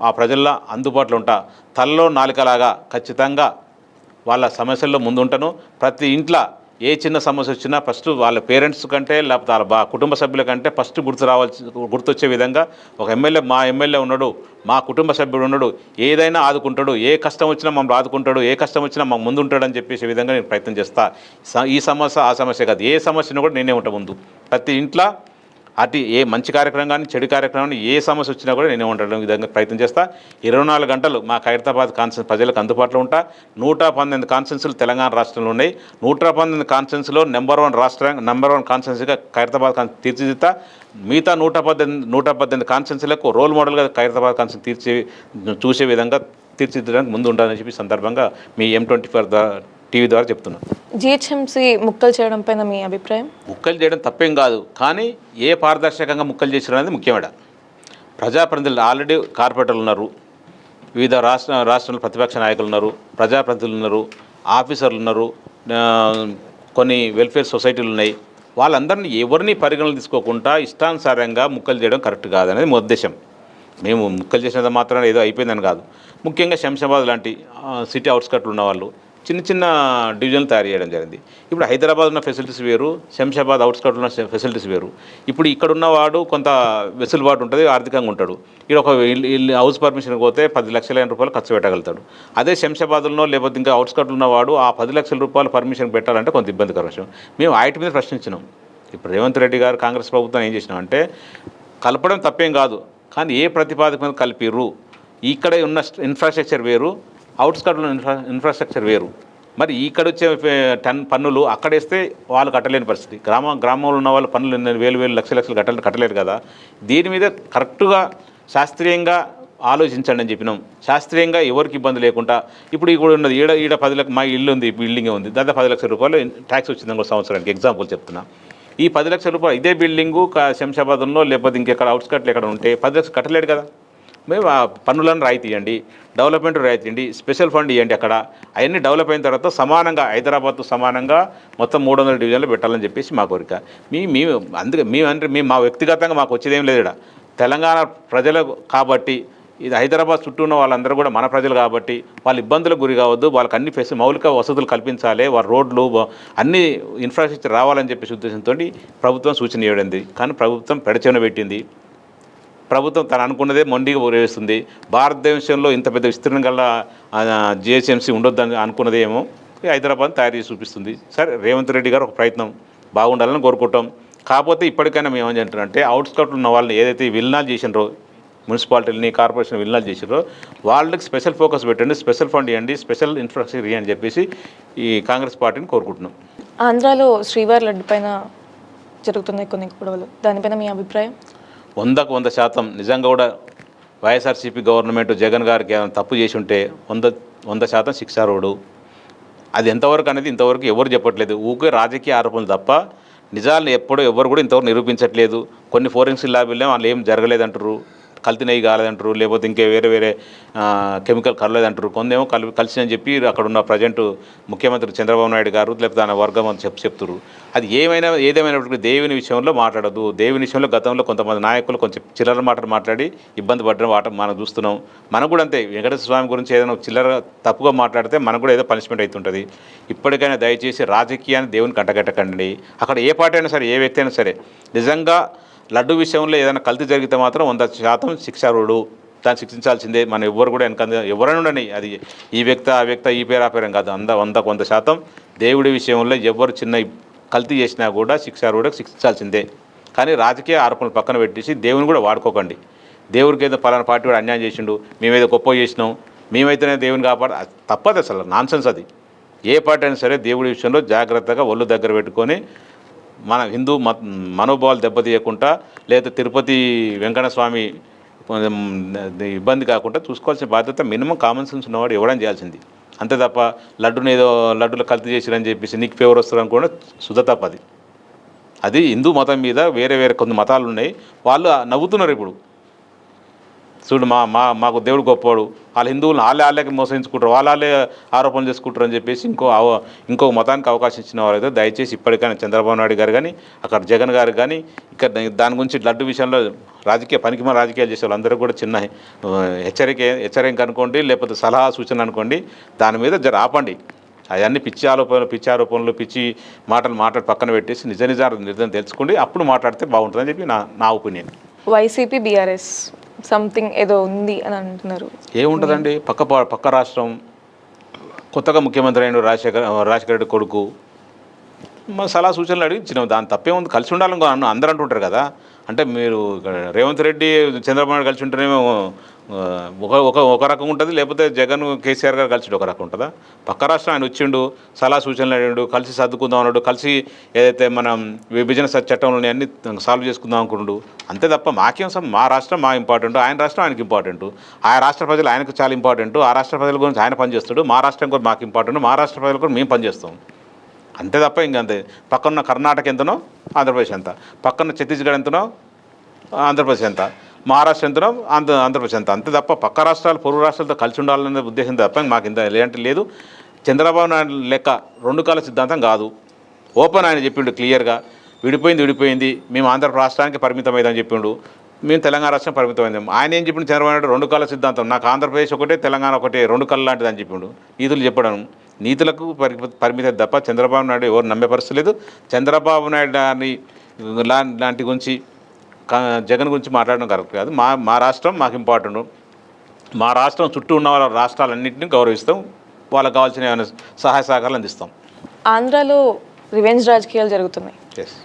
ఆ ప్రజల్లో అందుబాటులో ఉంటా. తలలో నాలుకలాగా ఖచ్చితంగా వాళ్ళ సమస్యల్లో ముందుంటాను. ప్రతి ఇంట్లో ఏ చిన్న సమస్య వచ్చినా ఫస్ట్ వాళ్ళ పేరెంట్స్ కంటే లేకపోతే వాళ్ళ కుటుంబ సభ్యుల కంటే ఫస్ట్ గుర్తొచ్చే విధంగా ఒక మా ఎమ్మెల్యే ఉన్నాడు, మా కుటుంబ సభ్యుడు ఉన్నాడు, ఏదైనా ఆదుకుంటాడు, ఏ కష్టం వచ్చినా మమ్మల్ని ఆదుకుంటాడు, ఏ కష్టం వచ్చినా మాకు ముందు ఉంటాడని చెప్పేసే విధంగా నేను ప్రయత్నం చేస్తా. ఈ సమస్య ఆ సమస్య కాదు, ఏ సమస్యను కూడా నేనే ఉంటా ముందు. ప్రతి ఇంట్లో అటు ఏ మంచి కార్యక్రమం కానీ చెడు కార్యక్రమం కానీ ఏ సమస్య వచ్చినా కూడా నేను ఉండడం విధంగా ప్రయత్నం చేస్తా. 24 గంటలు మా ఖైరతాబాద్ కాన్సెన్స్ ప్రజలకు అందుబాటులో ఉంటా. 119 కాన్సెన్సులు తెలంగాణ రాష్ట్రంలో ఉన్నాయి. 119 కాన్సెన్స్లో నెంబర్ 1 కాన్సెన్స్గా ఖైరతాబాద్ తీర్చిదిద్దా. మిగతా 118 కాన్సెన్స్లకు రోల్ మోడల్గా ఖైరతాబాద్ కాన్సెన్స్ చూసే విధంగా తీర్చిదిద్దడానికి ముందు ఉండాలని చెప్పి సందర్భంగా మీ M24 టీవీ ద్వారా చెప్తున్నాను. జిహెచ్ఎంసీ ముక్కలు చేయడం పైన మీ అభిప్రాయం? ముక్కలు చేయడం తప్పేం కాదు, కానీ ఏ పారదర్శకంగా ముక్కలు చేసిన అనేది ముఖ్యమేడ. ప్రజాప్రతినిధులు ఆల్రెడీ కార్పొరేటర్లు ఉన్నారు, వివిధ రాష్ట్రాల ప్రతిపక్ష నాయకులు ఉన్నారు, ప్రజాప్రతినిధులు ఉన్నారు, ఆఫీసర్లు ఉన్నారు, కొన్ని వెల్ఫేర్ సొసైటీలు ఉన్నాయి. వాళ్ళందరినీ ఎవరిని పరిగణలు తీసుకోకుండా ఇష్టానుసారంగా ముక్కలు చేయడం కరెక్ట్ కాదనేది మా ఉద్దేశం. మేము ముక్కలు చేసినంత మాత్రాన ఏదో అయిపోయిందని కాదు. ముఖ్యంగా శంషాబాద్ లాంటి సిటీ అవుట్స్కట్లు ఉన్న వాళ్ళు చిన్న చిన్న డివిజన్లు తయారు చేయడం జరిగింది. ఇప్పుడు హైదరాబాద్ ఉన్న ఫెసిలిటీస్ వేరు, శంషాబాద్ అవుట్స్కట్ ఉన్న ఫెసిలిటీస్ వేరు. ఇప్పుడు ఇక్కడ ఉన్నవాడు కొంత వెసులుబాటు ఉంటుంది, ఆర్థికంగా ఉంటాడు. ఇక్కడ ఒక హౌస్ పర్మిషన్కి పోతే 10 లక్షల రూపాయలు ఖర్చు పెట్టగలుగుతాడు. అదే శంషాబాద్లో లేకపోతే ఇంకా అవుట్స్కట్లు ఉన్నవాడు ఆ 10 లక్షల రూపాయలు పర్మిషన్ పెట్టాలంటే కొంత ఇబ్బందికర విషయం. మేము వాటి మీద ప్రశ్నించినాం. ఇప్పుడు రేవంత్ రెడ్డి గారు కాంగ్రెస్ ప్రభుత్వం ఏం చేసినామంటే కలపడం తప్పేం కాదు, కానీ ఏ ప్రతిపాదక మీద కలిపిర్రు. ఇక్కడ ఉన్న ఇన్ఫ్రాస్ట్రక్చర్ వేరు, అవుట్స్కట్లో ఇన్ఫ్రాస్ట్రక్చర్ వేరు. మరి ఇక్కడ వచ్చే పన్నులు అక్కడేస్తే వాళ్ళు కట్టలేని పరిస్థితి. గ్రామంలో ఉన్న వాళ్ళు పన్నులు వేలు లక్షలు కట్టలేరు కదా. దీని మీద కరెక్ట్గా శాస్త్రీయంగా ఆలోచించండి అని చెప్పినాం. శాస్త్రీయంగా ఎవరికి ఇబ్బంది లేకుండా ఇప్పుడు ఇక్కడ ఉన్నది ఈడ 10 లక్షలు, మా ఇల్లు ఉంది, బిల్డింగ్ ఉంది, దాదాపు 10 లక్షల రూపాయలు ట్యాక్స్ వచ్చింది ఒక సంవత్సరానికి. ఎగ్జాంపుల్ చెప్తున్నా. ఈ 10 లక్షల రూపాయలు ఇదే బిల్డింగు శంషాబాద్లో లేకపోతే ఇంకెక్కడ అవుట్స్కట్లు ఎక్కడ ఉంటే 10 లక్షలు కట్టలేడు కదా. మేము ఆ పన్నులను రాయితీ ఇవ్వండి, డెవలప్మెంట్ రాయితీ ఇవ్వండి, స్పెషల్ ఫండ్ ఇవ్వండి. అక్కడ అవన్నీ డెవలప్ అయిన తర్వాత సమానంగా హైదరాబాద్తో సమానంగా మొత్తం 300 డివిజన్లు పెట్టాలని చెప్పేసి మా కోరిక. అందుకే మా వ్యక్తిగతంగా మాకు వచ్చేదేం లేదు. ఇక్కడ తెలంగాణ ప్రజలు కాబట్టి, ఇది హైదరాబాద్ చుట్టూ ఉన్న వాళ్ళందరూ కూడా మన ప్రజలు కాబట్టి వాళ్ళ ఇబ్బందులకు గురి కావద్దు, వాళ్ళకి అన్ని మౌలిక వసతులు కల్పించాలి, వాళ్ళ రోడ్లు అన్ని ఇన్ఫ్రాస్ట్రక్చర్ రావాలని చెప్పేసి ఉద్దేశంతో ప్రభుత్వం సూచన ఇవ్వడింది. కానీ ప్రభుత్వం పెడచెవిన పెట్టింది. ప్రభుత్వం తను అనుకున్నదే మొండిగా ఊరేస్తుంది. భారతదేశంలో ఇంత పెద్ద విస్తీర్ణం గల జిహెచ్ఎంసీ ఉండొద్దని అనుకున్నదేమో హైదరాబాద్ తయారు చేసి చూపిస్తుంది. సరే, రేవంత్ రెడ్డి గారు ఒక ప్రయత్నం బాగుండాలని కోరుకుంటాం. కాకపోతే ఇప్పటికైనా మేము ఏమని చెప్తున్నారంటే అవుట్స్కట్లు ఉన్న వాళ్ళని ఏదైతే విలీనాలు చేసినారో, మున్సిపాలిటీలని కార్పొరేషన్ విలీనాలు చేసినారో వాళ్ళకి స్పెషల్ ఫోకస్ పెట్టండి, స్పెషల్ ఫండ్ ఇవ్వండి, స్పెషల్ ఇన్ఫ్రాస్ట్రక్చర్ ఇవ్వండి అని చెప్పేసి ఈ కాంగ్రెస్ పార్టీని కోరుకుంటున్నాం. ఆంధ్రాలో శ్రీవారి లడ్డు పైన జరుగుతున్నాయి కొన్ని గొడవలు, దానిపైన మీ అభిప్రాయం? 100% నిజంగా కూడా వైఎస్ఆర్సీపీ గవర్నమెంట్ జగన్ గారికి ఏమైనా తప్పు చేసి ఉంటే 100% శిక్షార్హుడు. అది ఎంతవరకు అనేది ఇంతవరకు ఎవరు చెప్పట్లేదు. ఊకే రాజకీయ ఆరోపణలు తప్ప నిజాలను ఎవరు కూడా ఇంతవరకు నిరూపించట్లేదు. కొన్ని ఫోరెన్సిక్ ల్యాబుల్లో వాళ్ళు ఏం జరగలేదంటారు, కల్తీ నెయ్యి కాలేదంటారు, లేకపోతే ఇంకే వేరే కెమికల్ కలలేదంటారు. కొందేమో కలిసిందని చెప్పి అక్కడ ఉన్న ప్రజెంట్ ముఖ్యమంత్రి చంద్రబాబు నాయుడు గారు లేకపోతే ఆయన వర్గం అని చెప్తున్నారు. అది ఏదేమైనప్పటికీ దేవుని విషయంలో మాట్లాడదు. దేవుని విషయంలో గతంలో కొంతమంది నాయకులు కొంచెం చిల్లర మాటలు మాట్లాడి ఇబ్బంది పడ్డం మనం చూస్తున్నాం. మనకు కూడా అంతే. వెంకటేశ్వర స్వామి గురించి ఏదైనా చిల్లర తప్పుగా మాట్లాడితే మనకు కూడా ఏదో పనిష్మెంట్ అవుతుంటుంది. ఇప్పటికైనా దయచేసి రాజకీయాన్ని దేవుని కంటగట్టకండి. అక్కడ ఏ పార్టీ అయినా సరే, ఏ వ్యక్తి అయినా సరే, నిజంగా లడ్డు విషయంలో ఏదైనా కల్తీ జరిగితే మాత్రం 100% శిక్షార్హుడు, దాన్ని శిక్షించాల్సిందే. మనం ఎవరు కూడా ఎవరైనా ఉండని, అది ఈ వ్యక్తి ఆ వ్యక్తి ఈ పేరు ఆ పేరు కాదు, 100% దేవుడి విషయంలో ఎవరు చిన్న కల్తీ చేసినా కూడా శిక్షార్హుడికి శిక్షించాల్సిందే. కానీ రాజకీయ ఆరోపణలు పక్కన పెట్టేసి దేవుని కూడా వాడుకోకండి. దేవుడికి ఏదో పలానా పార్టీ కూడా అన్యాయం చేసిండు, మేమేదో గొప్ప చేసినాం, మేమైతేనే దేవుని కాపాడు, తప్పదు. అసలు నాన్సెన్స్ అది. ఏ పార్టీ అయినా సరే దేవుడి విషయంలో జాగ్రత్తగా ఒళ్ళు దగ్గర పెట్టుకొని మన హిందూ మనోభావాలు దెబ్బతీయకుండా, లేదా తిరుపతి వెంకన్న స్వామి ఇబ్బంది కాకుండా చూసుకోవాల్సిన బాధ్యత మినిమం కామన్ సెన్స్ ఉన్నవాడు ఎవడని చేయాల్సింది. అంతే తప్ప లడ్డుని ఏదో లడ్డులో కల్తీ చేసిరని చెప్పేసి నీకు ఫేవర్ వస్తారని కూడా శుద్ధ తప్పది. అది హిందూ మతం మీద వేరే వేరే కొన్ని మతాలు ఉన్నాయి, వాళ్ళు నవ్వుతున్నారు ఇప్పుడు. చూడు మాకు దేవుడు గొప్పవాడు, వాళ్ళ హిందువులు వాళ్ళకి మోసగించుకుంటారు, వాళ్ళే ఆరోపణలు చేసుకుంటారు అని చెప్పేసి ఇంకో మతానికి అవకాశం ఇచ్చిన వాళ్ళైతే దయచేసి ఇప్పటికైనా చంద్రబాబు నాయుడు గారు కానీ అక్కడ జగన్ గారు కానీ ఇక్కడ దాని గురించి లడ్డు విషయంలో పనికిమాల రాజకీయాలు చేసే వాళ్ళందరూ కూడా చిన్న హెచ్చరిక అనుకోండి, లేకపోతే సలహా సూచన అనుకోండి, దాని మీద జర ఆపండి. అవన్నీ పిచ్చి ఆరోపణలు పిచ్చి మాటలు పక్కన పెట్టేసి నిజం తెలుసుకోండి, అప్పుడు మాట్లాడితే బాగుంటుందని చెప్పి నా ఒపీనియన్. వైసీపీ బీఆర్ఎస్ సంథింగ్ ఏదో ఉంది అని అంటున్నారు. ఏముంటుందండి, పక్క రాష్ట్రం, కొత్తగా ముఖ్యమంత్రి అయిన రాజశేఖర రెడ్డి కొడుకు, మా సలహా సూచనలు అడిగించినాం, దాని తప్పే ఉంది. కలిసి ఉండాలని అందరూ అంటుంటారు కదా. అంటే మీరు రేవంత్ రెడ్డి చంద్రబాబు నాయుడు కలిసి ఉంటేనేమో ఒక రకం ఉంటుంది, లేకపోతే జగన్ కేసీఆర్ గారు కలిసి ఒక రకం ఉంటుందా? పక్క రాష్ట్రం ఆయన వచ్చిండు, సలహా సూచనలు అడిగిండు, కలిసి సర్దుకుందాం అన్నాడు, కలిసి ఏదైతే మనం విభజన చట్టంలోని అన్ని సాల్వ్ చేసుకుందాం అనుకుంటు. అంతే తప్ప మాకేం మా రాష్ట్రం మా ఇంపార్టెంట్, ఆయన రాష్ట్రం ఆయనకి ఇంపార్టెంట్, ఆ రాష్ట్ర ప్రజలు ఆయనకు చాలా ఇంపార్టెంట్, ఆ రాష్ట్ర ప్రజల గురించి ఆయన పనిచేస్తాడు, మా రాష్ట్రం కూడా మాకు ఇంపార్టెంట్, మా రాష్ట్ర ప్రజలు కూడా మేము పనిచేస్తాం. అంతే తప్ప ఇంకంతే. పక్కన కర్ణాటక ఎంతనో ఆంధ్రప్రదేశ్ ఎంత, పక్కన ఛత్తీస్గఢ్ ఎంతనో ఆంధ్రప్రదేశ్ ఎంత, మహారాష్ట్ర ఎంతనో ఆంధ్రప్రదేశ్ ఎంత. అంతే తప్ప పక్క రాష్ట్రాలు పొరుగు రాష్ట్రాలతో కలిసి ఉండాలనే ఉద్దేశం తప్ప మాకు ఇంత లేదంటే లేదు. చంద్రబాబు నాయుడు లెక్క రెండు కాల సిద్ధాంతం కాదు. ఓపెన్ ఆయన చెప్పిండు క్లియర్గా, విడిపోయింది, మేము ఆంధ్ర రాష్ట్రానికి పరిమితమైందని చెప్పిండు, మేము తెలంగాణ రాష్ట్రం పరిమితమైందాం. ఆయన ఏం చెప్పిండు చంద్రబాబు నాయుడు, రెండు కాల సిద్ధాంతం, నాకు ఆంధ్రప్రదేశ్ ఒకటే తెలంగాణ ఒకటే, రెండు కళ్ళు లాంటిది అని చెప్పిండు. నీతులు చెప్పడం, నీతులకు పరిమితం తప్ప చంద్రబాబు నాయుడు ఎవరు నమ్మే పరిస్థితి లేదు. చంద్రబాబు నాయుడు లాంటి గురించి జగన్ గురించి మాట్లాడడం కరెక్ట్ కాదు. మా రాష్ట్రం మాకు ఇంపార్టెంట్, మా రాష్ట్రం చుట్టూ ఉన్న వాళ్ళ రాష్ట్రాలన్నింటినీ గౌరవిస్తాం, వాళ్ళకి కావాల్సిన ఏమైనా సహాయ సహకారాలు అందిస్తాం. ఆంధ్రాలో రివెంజ్ రాజకీయాలు జరుగుతున్నాయి, ఎస్,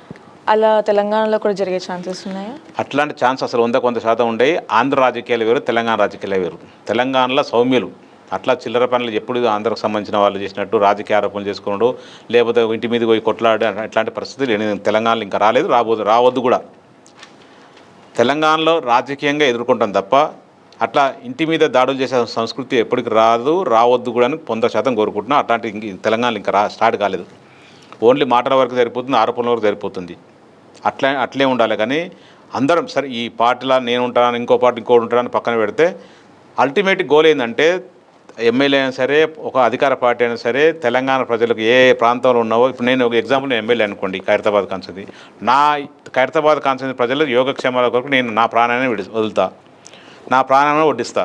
అలా తెలంగాణలో కూడా జరిగే ఛాన్సెస్ ఉన్నాయా? అట్లాంటి ఛాన్స్ అసలు కొంత శాతం ఉండేవి. ఆంధ్ర రాజకీయాలు వేరు, తెలంగాణ రాజకీయాలు వేరు. తెలంగాణలో సౌమ్యులు, అట్లా చిల్లర పనులు ఎప్పుడు ఆంధ్రకు సంబంధించిన వాళ్ళు చేసినట్టు రాజకీయ ఆరోపణలు చేసుకోవడం, లేకపోతే ఇంటి మీద పోయి కొట్లాడే అట్లాంటి పరిస్థితులు తెలంగాణలో ఇంకా రాలేదు, రావద్దు కూడా. తెలంగాణలో రాజకీయంగా ఎదుర్కొంటాం తప్ప అట్లా ఇంటి మీద దాడులు చేసే సంస్కృతి ఎప్పటికి రావద్దు కూడా 100% కోరుకుంటున్నాం. అట్లాంటి తెలంగాణలో ఇంకా స్టార్ట్ కాలేదు. ఓన్లీ మాటల వరకు సరిపోతుంది, ఆరోపణల వరకు సరిపోతుంది. అట్లే ఉండాలి. కానీ అందరం సరే ఈ పార్టీలో నేను ఉంటాను, ఇంకో పార్టీ ఇంకోటి ఉంటానని పక్కన పెడితే అల్టిమేట్ గోల్ ఏంటంటే ఎమ్మెల్యే అయినా సరే, ఒక అధికార పార్టీ అయినా సరే, తెలంగాణ ప్రజలకు ఏ ప్రాంతంలో ఉన్నావో, ఇప్పుడు నేను ఒక ఎగ్జాంపుల్, నేను ఎమ్మెల్యే అనుకోండి ఖైరతాబాద్ కాన్స్టిట్యూన్సీ, నా ఖైరతాబాద్ కాన్స్టిట్యూన్సీ ప్రజలకు యోగక్షేమాల కొరకు నేను నా ప్రాణాన్ని వదులుతా, నా ప్రాణాన్ని వడ్డిస్తా.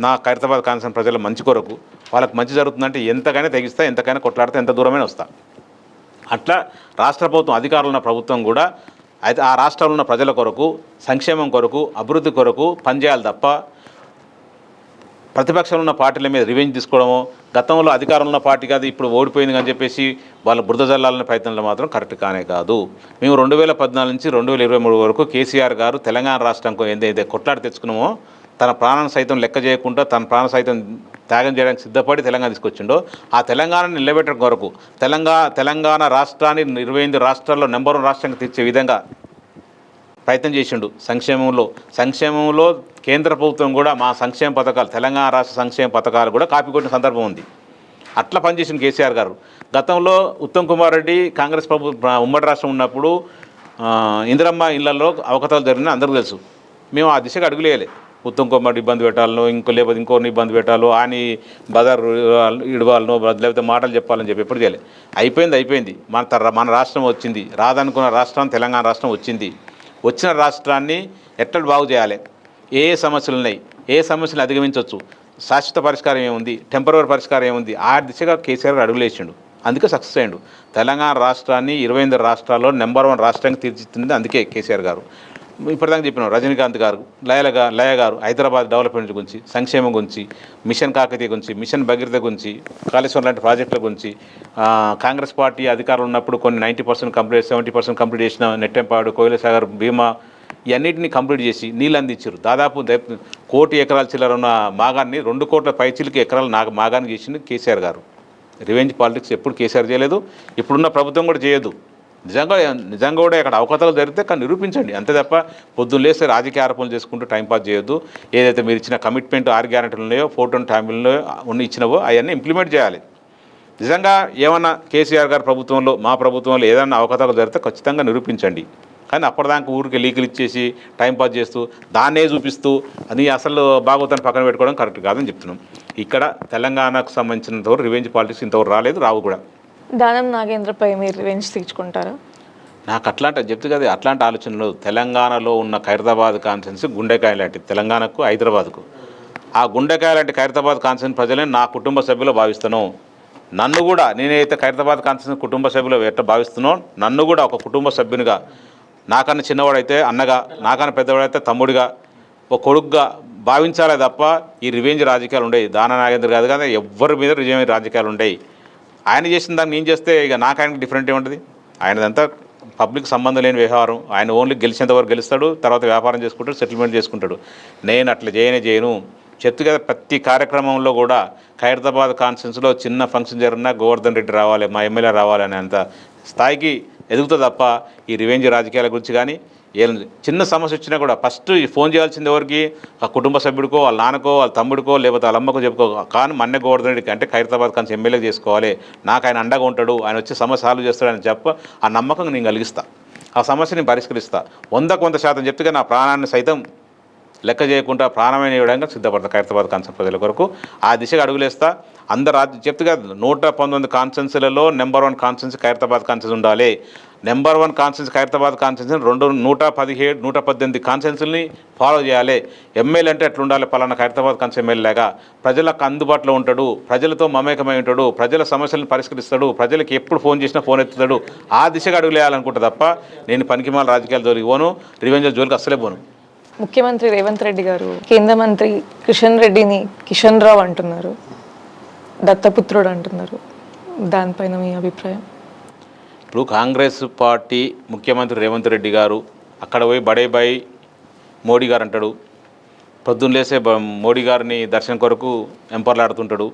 నా ఖైరతాబాద్ కాన్స్టిట్యూన్సీ ప్రజల మంచి కొరకు, వాళ్ళకి మంచి జరుగుతుందంటే ఎంతకైనా తెగిస్తా, ఎంతకైనా కొట్లాడితే ఎంత దూరమైనా వస్తా. అట్లా రాష్ట్ర ప్రభుత్వం, అధికారులు ఉన్న ప్రభుత్వం కూడా అయితే ఆ రాష్ట్రంలో ఉన్న ప్రజల కొరకు, సంక్షేమం కొరకు, అభివృద్ధి కొరకు పనిచేయాలి తప్ప ప్రతిపక్షంలో ఉన్న పార్టీల మీద రివెంజ్ తీసుకోవడము, గతంలో అధికారంలో ఉన్న పార్టీ కాదు ఇప్పుడు ఓడిపోయింది అని చెప్పేసి వాళ్ళ బురద జల్లాలనే ప్రయత్నాలు మాత్రం కరెక్ట్ కానే కాదు. మేము 2014 నుంచి 2023 వరకు కేసీఆర్ గారు తెలంగాణ రాష్ట్రంకు ఏదైతే కొట్లాడి తెచ్చుకున్నామో, తన ప్రాణాన్ని సైతం లెక్క చేయకుండా తన ప్రాణం సైతం త్యాగం చేయడానికి సిద్ధపడి తెలంగాణ తీసుకొచ్చిండో, ఆ తెలంగాణను నిలబెట్టడం కొరకు తెలంగాణ రాష్ట్రాన్ని 28 రాష్ట్రాల్లో నెంబర్ 1 రాష్ట్రంగా తెచ్చే విధంగా ప్రయత్నం చేసిండు. సంక్షేమంలో కేంద్ర ప్రభుత్వం కూడా మా సంక్షేమ పథకాలు, తెలంగాణ రాష్ట్ర సంక్షేమ పథకాలు కూడా కాపీ కొట్టిన సందర్భం ఉంది. అట్లా పనిచేసిన కేసీఆర్ గారు. గతంలో ఉత్తమ్ కుమార్ రెడ్డి కాంగ్రెస్ ఉమ్మడి రాష్ట్రం ఉన్నప్పుడు ఇందిరమ్మ ఇళ్లలో అవకతవకలు జరిగిన అందరికీ తెలుసు. మేము ఆ దిశగా అడుగులేయలే. ఉత్తమ్ కుమార్ ఇబ్బంది పెట్టాలనో, లేకపోతే ఇంకోరిని ఇబ్బంది పెట్టాలో, అని బజార్ ఇడవాలనో, లేకపోతే మాటలు చెప్పాలని చెప్పి ఎప్పుడు చేయలే. అయిపోయింది. మన రాష్ట్రం వచ్చింది, రాదనుకున్న రాష్ట్రం తెలంగాణ రాష్ట్రం వచ్చింది. వచ్చిన రాష్ట్రాన్ని ఎట్లా బాగు చేయాలి, ఏ సమస్యలు ఉన్నాయి, ఏ సమస్యలు అధిగమించవచ్చు, శాశ్వత పరిష్కారం ఏముంది, టెంపరరీ పరిష్కారం ఏముంది, ఆ దిశగా కేసీఆర్ గారు అడుగులేసిండు. అందుకే సక్సెస్ అయ్యిండు. తెలంగాణ రాష్ట్రాన్ని 28 రాష్ట్రాల్లో నెంబర్ 1 రాష్ట్రానికి తీర్చిదిద్దింది అందుకే కేసీఆర్ గారు. ఇప్పటిదాకా చెప్పినాం, రజనీకాంత్ గారు, లయ గారు హైదరాబాద్ డెవలప్మెంట్ గురించి, సంక్షేమం గురించి, మిషన్ కాకతీయ గురించి, మిషన్ భగీరథ గురించి, కాళేశ్వరం లాంటి ప్రాజెక్టుల గురించి, కాంగ్రెస్ పార్టీ అధికారులు ఉన్నప్పుడు కొన్ని 90% కంప్లీట్, 70% కంప్లీట్ చేసిన నెట్టెంపాడు, కోయిలసాగర్, భీమా, ఇవన్నిటిని కంప్లీట్ చేసి నీళ్ళు అందించారు. దాదాపు 1 కోటి ఎకరాల చిల్లర ఉన్న మాగాన్ని 2 కోట్ల పైచిలకి ఎకరాలు మాగాన్ని చేసింది కేసీఆర్ గారు. రివెంజ్ పాలిటిక్స్ ఎప్పుడు కేసీఆర్ చేయలేదు, ఇప్పుడున్న ప్రభుత్వం కూడా చేయదు. నిజంగా కూడా ఇక్కడ అవకతలు జరిగితే కానీ నిరూపించండి. అంతే తప్ప పొద్దున్న లేస్తే రాజకీయ ఆరోపణలు చేసుకుంటూ టైంపాస్ చేయొద్దు. ఏదైతే మీరు ఇచ్చిన కమిట్మెంట్ 6 గ్యారెంటీలు ఉన్నాయో 420 ఉన్న ఇచ్చినవో అవన్నీ ఇంప్లిమెంట్ చేయాలి. నిజంగా ఏమన్నా కేసీఆర్ గారి ప్రభుత్వంలో మా ప్రభుత్వంలో ఏదైనా అవకతలు జరిగితే ఖచ్చితంగా నిరూపించండి. కానీ అప్పటిదాకా ఊరికి లీకులు ఇచ్చేసి టైంపాస్ చేస్తూ దాన్నే చూపిస్తూ అది అసలు భాగవతాన్ని పక్కన పెట్టుకోవడం కరెక్ట్ కాదని చెప్తున్నాం. ఇక్కడ తెలంగాణకు సంబంధించినంతవరకు రివెంజ్ పాలిటిక్స్ ఇంతవరకు రాలేదు, రావు కూడా. దానం నాగేంద్రపై మీరు రివెంజ్ తీర్చుకుంటారా? నాకు అట్లాంటి చెప్తే కదా అట్లాంటి ఆలోచనలు. తెలంగాణలో ఉన్న ఖైరతాబాద్ కాన్స్టిట్యున్సీ గుండెకాయ లాంటి తెలంగాణకు హైదరాబాద్కు. ఆ గుండెకాయ లాంటి ఖైరతాబాద్ కాన్స్టిట్యున్సీ ప్రజలే నా కుటుంబ సభ్యులు భావిస్తాను. నన్ను కూడా నేనైతే ఖైరతాబాద్ కాన్స్టిట్యున్సీ కుటుంబ సభ్యులు ఎట్లా భావిస్తున్నాను, నన్ను కూడా ఒక కుటుంబ సభ్యునిగా, నాకన్నా చిన్నవాడైతే అన్నగా, నాకన్నా పెద్దవాడైతే తమ్ముడిగా, ఒక కొడుకుగా భావించాలే తప్ప ఈ రివెంజ్ రాజకీయాలు ఉండేవి. దాన నాగేంద్ర కాదు కదా, ఎవరి మీద రివెంజ్ రాజకీయాలు ఉండేవి. ఆయన చేసిన దాన్ని నేను చేస్తే ఇక నాకు ఆయనకి డిఫరెంట్ ఏముంటుంది? ఆయనదంతా పబ్లిక్ సంబంధం లేని వ్యవహారం. ఆయన ఓన్లీ గెలిచేంత వరకు గెలుస్తాడు, తర్వాత వ్యాపారం చేసుకుంటాడు, సెటిల్మెంట్ చేసుకుంటాడు. నేను అట్లా చేయను. చెప్తు కదా ప్రతి కార్యక్రమంలో కూడా ఖైరతాబాద్ కాన్స్టిట్యున్సీలో చిన్న ఫంక్షన్ జరిగినా గోవర్ధన్ రెడ్డి రావాలి, మా ఎమ్మెల్యే రావాలి అనే అంత స్థాయికి ఎదుగుతుంది తప్ప ఈ రివెంజ్ రాజకీయాల గురించి కానీ ఏం చిన్న సమస్య వచ్చినా కూడా ఫస్ట్ ఫోన్ చేయాల్సింది ఎవరికి? ఆ కుటుంబ సభ్యుడికో, వాళ్ళ నాన్నకో, వాళ్ళ తమ్ముడికో, లేకపోతే వాళ్ళ అమ్మకో చెప్పుకో. కానీ మన్నే గోవర్ధన్ రెడ్డికి అంటే ఖైరతాబాద్ కాన్స్ ఎమ్మెల్యే చేసుకోవాలి, నాకు ఆయన అండగా ఉంటాడు, ఆయన వచ్చి సమస్య సాల్వ్ చేస్తాడని ఆ నమ్మకం నేను కలిగిస్తా, ఆ సమస్యని పరిష్కరిస్తా. 100% చెప్తే నా ప్రాణాన్ని సైతం లెక్క చేయకుండా ప్రాణమైన ఇవ్వడానికి సిద్ధపడతా ఖైరతాబాద్ కాన్సెన్స్ ప్రజల కొరకు. ఆ దిశగా అడుగులేస్తా. అందరు చెప్తే కదా 119 కాన్స్టిట్యున్సీలలో నెంబర్ 1 కాన్స్టిట్యున్సీ ఖైరతాబాద్ కాన్స్టిట్యున్సీ ఉండాలి. నెంబర్ 1 కాన్స్టిట్యున్సీ ఖైరతాబాద్ కాన్స్టిట్యున్సీ 117, 118 కాన్స్టిట్యున్సీని ఫాలో చేయాలి. ఎమ్మెల్యే అంటే ఎట్లా ఉండాలి? పలానా ఖైరతాబాద్ కాన్స్టిట్యున్సీ ఎమ్మెల్యేగా ప్రజలకు అందుబాటులో ఉంటాడు, ప్రజలతో మమేకమై ఉంటాడు, ప్రజల సమస్యలను పరిష్కరిస్తాడు, ప్రజలకు ఎప్పుడు ఫోన్ చేసినా ఫోన్ ఎత్తుతాడు. ఆ దిశగా అడుగులేయాలనుకుంటా తప్ప నేను పనికిమాల రాజకీయాల జోలికి పోను, రివెంజ్ జోలికి అస్సలే పోను. ముఖ్యమంత్రి రేవంత్ రెడ్డి గారు కేంద్ర మంత్రి కిషన్ రెడ్డిని కిషన్ రావు అంటున్నారు, దత్తపుత్రుడు అంటున్నారు. దానిపైన మీ అభిప్రాయం? ఇప్పుడు కాంగ్రెస్ పార్టీ ముఖ్యమంత్రి రేవంత్ రెడ్డి గారు అక్కడ పోయి బడే బాయ్ మోడీ గారు అంటాడు, పొద్దున్న లేసే మోడీ గారిని దర్శనం కొరకు ఎంపర్లాడుతుంటాడు,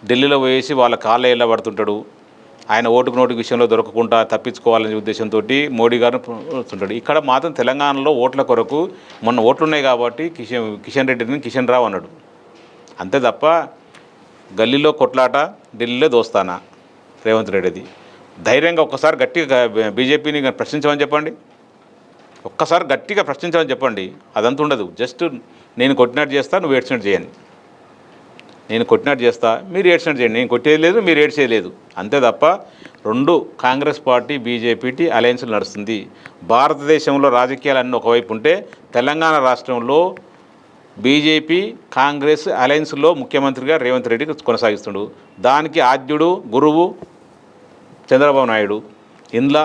ఢిల్లీలో పోయేసి వాళ్ళ కాళ్ళ ఇళ్ళ పడుతుంటాడు. ఆయన ఓటుకు నోటుకు విషయంలో దొరకకుండా తప్పించుకోవాలనే ఉద్దేశంతో మోడీ గారిని వస్తుంటాడు. ఇక్కడ మాత్రం తెలంగాణలో ఓట్ల కొరకు మొన్న ఓట్లు ఉన్నాయి కాబట్టి కిషన్ రెడ్డిని కిషన్ రావు అన్నాడు. అంతే తప్ప గల్లీలో కొట్లాట, ఢిల్లీలో దోస్తానా రేవంత్ రెడ్డిది. ధైర్యంగా ఒక్కసారి గట్టిగా బీజేపీని ప్రశ్నించమని చెప్పండి, ఒక్కసారి గట్టిగా ప్రశ్నించమని చెప్పండి. అదంతా ఉండదు. జస్ట్ నేను కొట్టినట్టు చేస్తా, నువ్వు ఏడ్చినట్టు చేయని. నేను కొట్టినట్టు చేస్తా, మీరు ఏడ్చినట్టు చేయండి. నేను కొట్టేది లేదు, మీరు ఏడ్చేది లేదు. అంతే తప్ప రెండు కాంగ్రెస్ పార్టీ బీజేపీ అలయన్స్లు నడుస్తుంది. భారతదేశంలో రాజకీయాలన్నీ ఒకవైపు ఉంటే తెలంగాణ రాష్ట్రంలో బీజేపీ కాంగ్రెస్ అలయన్స్లో ముఖ్యమంత్రిగా రేవంత్ రెడ్డి కొనసాగిస్తుండు. దానికి ఆద్యుడు గురువు చంద్రబాబు నాయుడు. ఇందులో